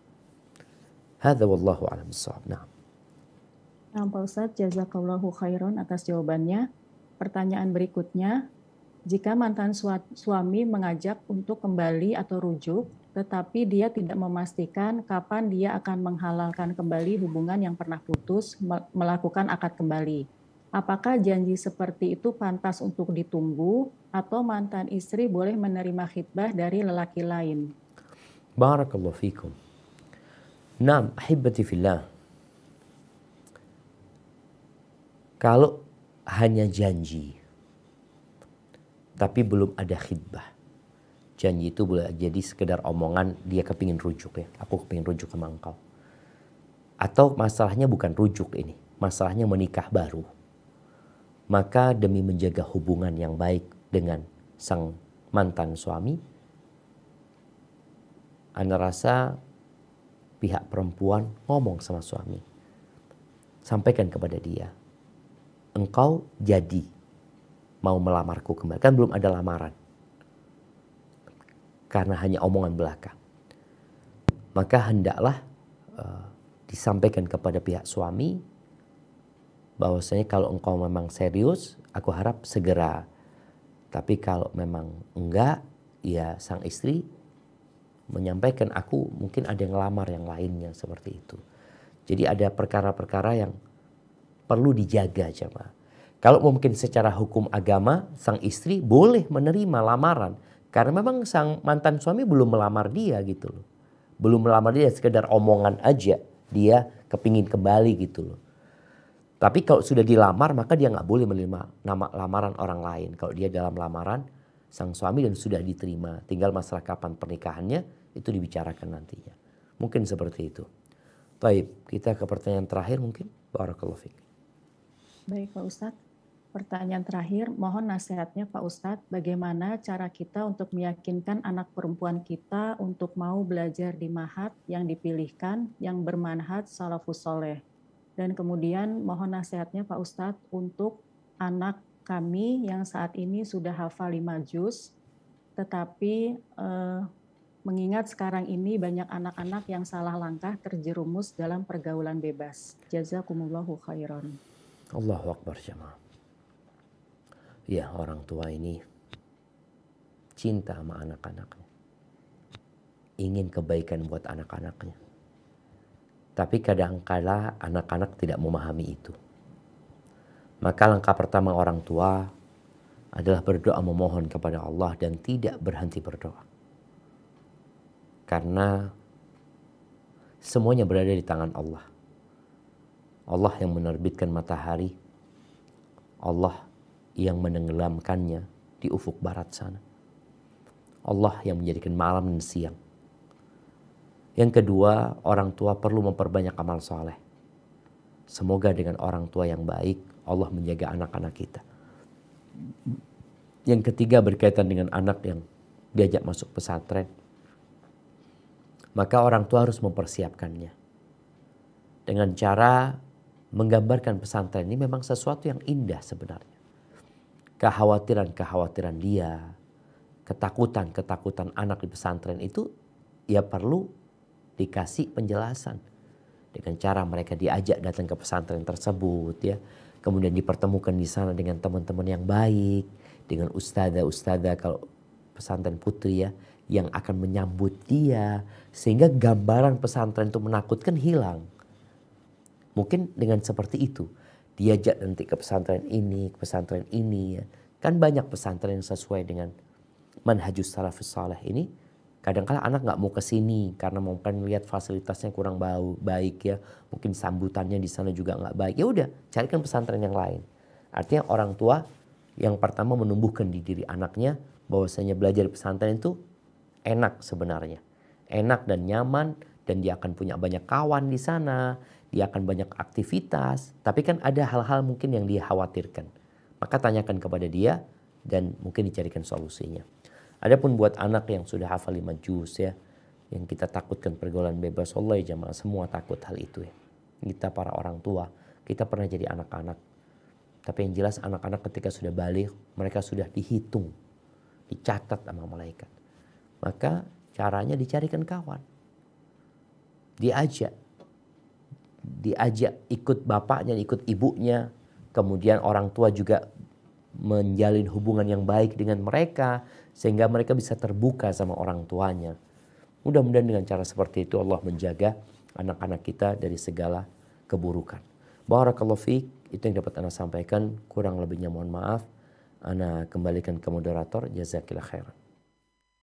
Hadza wallahu a'lam bissawab. Nah, Pak Ustadz, jazakallahu khairan atas jawabannya. Pertanyaan berikutnya, jika mantan suami mengajak untuk kembali atau rujuk, tetapi dia tidak memastikan kapan dia akan menghalalkan kembali hubungan yang pernah putus, melakukan akad kembali. Apakah janji seperti itu pantas untuk ditunggu, atau mantan istri boleh menerima khitbah dari lelaki lain? Barakallahu fikum. Naam, ahibati fillah. Kalau hanya janji, tapi belum ada khitbah. Janji itu boleh jadi sekedar omongan, dia kepingin rujuk ya. Aku kepingin rujuk sama engkau. Atau masalahnya bukan rujuk ini. Masalahnya menikah baru. Maka demi menjaga hubungan yang baik dengan sang mantan suami, ana rasa pihak perempuan ngomong sama suami. Sampaikan kepada dia, engkau jadi mau melamarku kembali. Kan belum ada lamaran. Karena hanya omongan belaka. Maka hendaklah disampaikan kepada pihak suami bahwasanya kalau engkau memang serius, aku harap segera. Tapi kalau memang enggak, ya sang istri menyampaikan, aku mungkin ada yang ngelamar yang lainnya seperti itu. Jadi ada perkara-perkara yang perlu dijaga jemaah. Kalau mungkin secara hukum agama, sang istri boleh menerima lamaran. Karena memang sang mantan suami belum melamar dia gitu loh. Belum melamar dia, sekedar omongan aja. Dia kepingin kembali gitu loh. Tapi kalau sudah dilamar maka dia nggak boleh menerima nama lamaran orang lain. Kalau dia dalam lamaran sang suami dan sudah diterima, tinggal masalah kapan pernikahannya itu dibicarakan nantinya. Mungkin seperti itu. Baik, kita ke pertanyaan terakhir mungkin. Barakallahu fiik. Baik Pak Ustadz, pertanyaan terakhir, mohon nasihatnya Pak Ustadz, bagaimana cara kita untuk meyakinkan anak perempuan kita untuk mau belajar di ma'had yang dipilihkan, yang bermanhaj salafus soleh. Dan kemudian mohon nasihatnya Pak Ustadz untuk anak kami yang saat ini sudah hafal 5 juz, tetapi mengingat sekarang ini banyak anak-anak yang salah langkah terjerumus dalam pergaulan bebas. Jazakumullahu khairan. Allahu Akbar jamaah. Ya, orang tua ini cinta sama anak-anaknya. Ingin kebaikan buat anak-anaknya. Tapi kadang-kala anak-anak tidak memahami itu. Maka langkah pertama orang tua adalah berdoa memohon kepada Allah dan tidak berhenti berdoa. Karena semuanya berada di tangan Allah. Allah yang menerbitkan matahari. Allah yang menenggelamkannya di ufuk barat sana. Allah yang menjadikan malam dan siang. Yang kedua, orang tua perlu memperbanyak amal soleh. Semoga dengan orang tua yang baik, Allah menjaga anak-anak kita. Yang ketiga berkaitan dengan anak yang diajak masuk pesantren. Maka orang tua harus mempersiapkannya. Dengan cara menggambarkan pesantren ini memang sesuatu yang indah sebenarnya. Kekhawatiran-kekhawatiran dia, ketakutan-ketakutan anak di pesantren itu ya perlu dikasih penjelasan. Dengan cara mereka diajak datang ke pesantren tersebut ya. Kemudian dipertemukan di sana dengan teman-teman yang baik. Dengan ustadzah-ustadzah kalau pesantren putri ya. Yang akan menyambut dia. Sehingga gambaran pesantren itu menakutkan hilang. Mungkin dengan seperti itu. Diajak nanti ke pesantren ini ya. Kan banyak pesantren yang sesuai dengan manhajus salafus saleh ini. Kadang-kala anak nggak mau ke sini karena mungkin lihat fasilitasnya kurang baik ya. Mungkin sambutannya di sana juga nggak baik. Ya udah, carikan pesantren yang lain. Artinya orang tua yang pertama menumbuhkan di diri anaknya bahwasanya belajar di pesantren itu enak sebenarnya. Enak dan nyaman dan dia akan punya banyak kawan di sana. Dia akan banyak aktivitas. Tapi kan ada hal-hal mungkin yang dia khawatirkan. Maka tanyakan kepada dia dan mungkin dicarikan solusinya. Adapun buat anak yang sudah hafal 5 juz ya, yang kita takutkan pergaulan bebas, wallahi jamaah semua takut hal itu ya. Kita para orang tua, kita pernah jadi anak-anak. Tapi yang jelas anak-anak ketika sudah balik, mereka sudah dihitung, dicatat sama malaikat. Maka caranya dicarikan kawan. Diajak ikut bapaknya, ikut ibunya. Kemudian orang tua juga menjalin hubungan yang baik dengan mereka sehingga mereka bisa terbuka sama orang tuanya. Mudah-mudahan dengan cara seperti itu Allah menjaga anak-anak kita dari segala keburukan. Barakallahu fiik, itu yang dapat Ana sampaikan. Kurang lebihnya mohon maaf. Ana kembalikan ke moderator. Jazakillah khairan.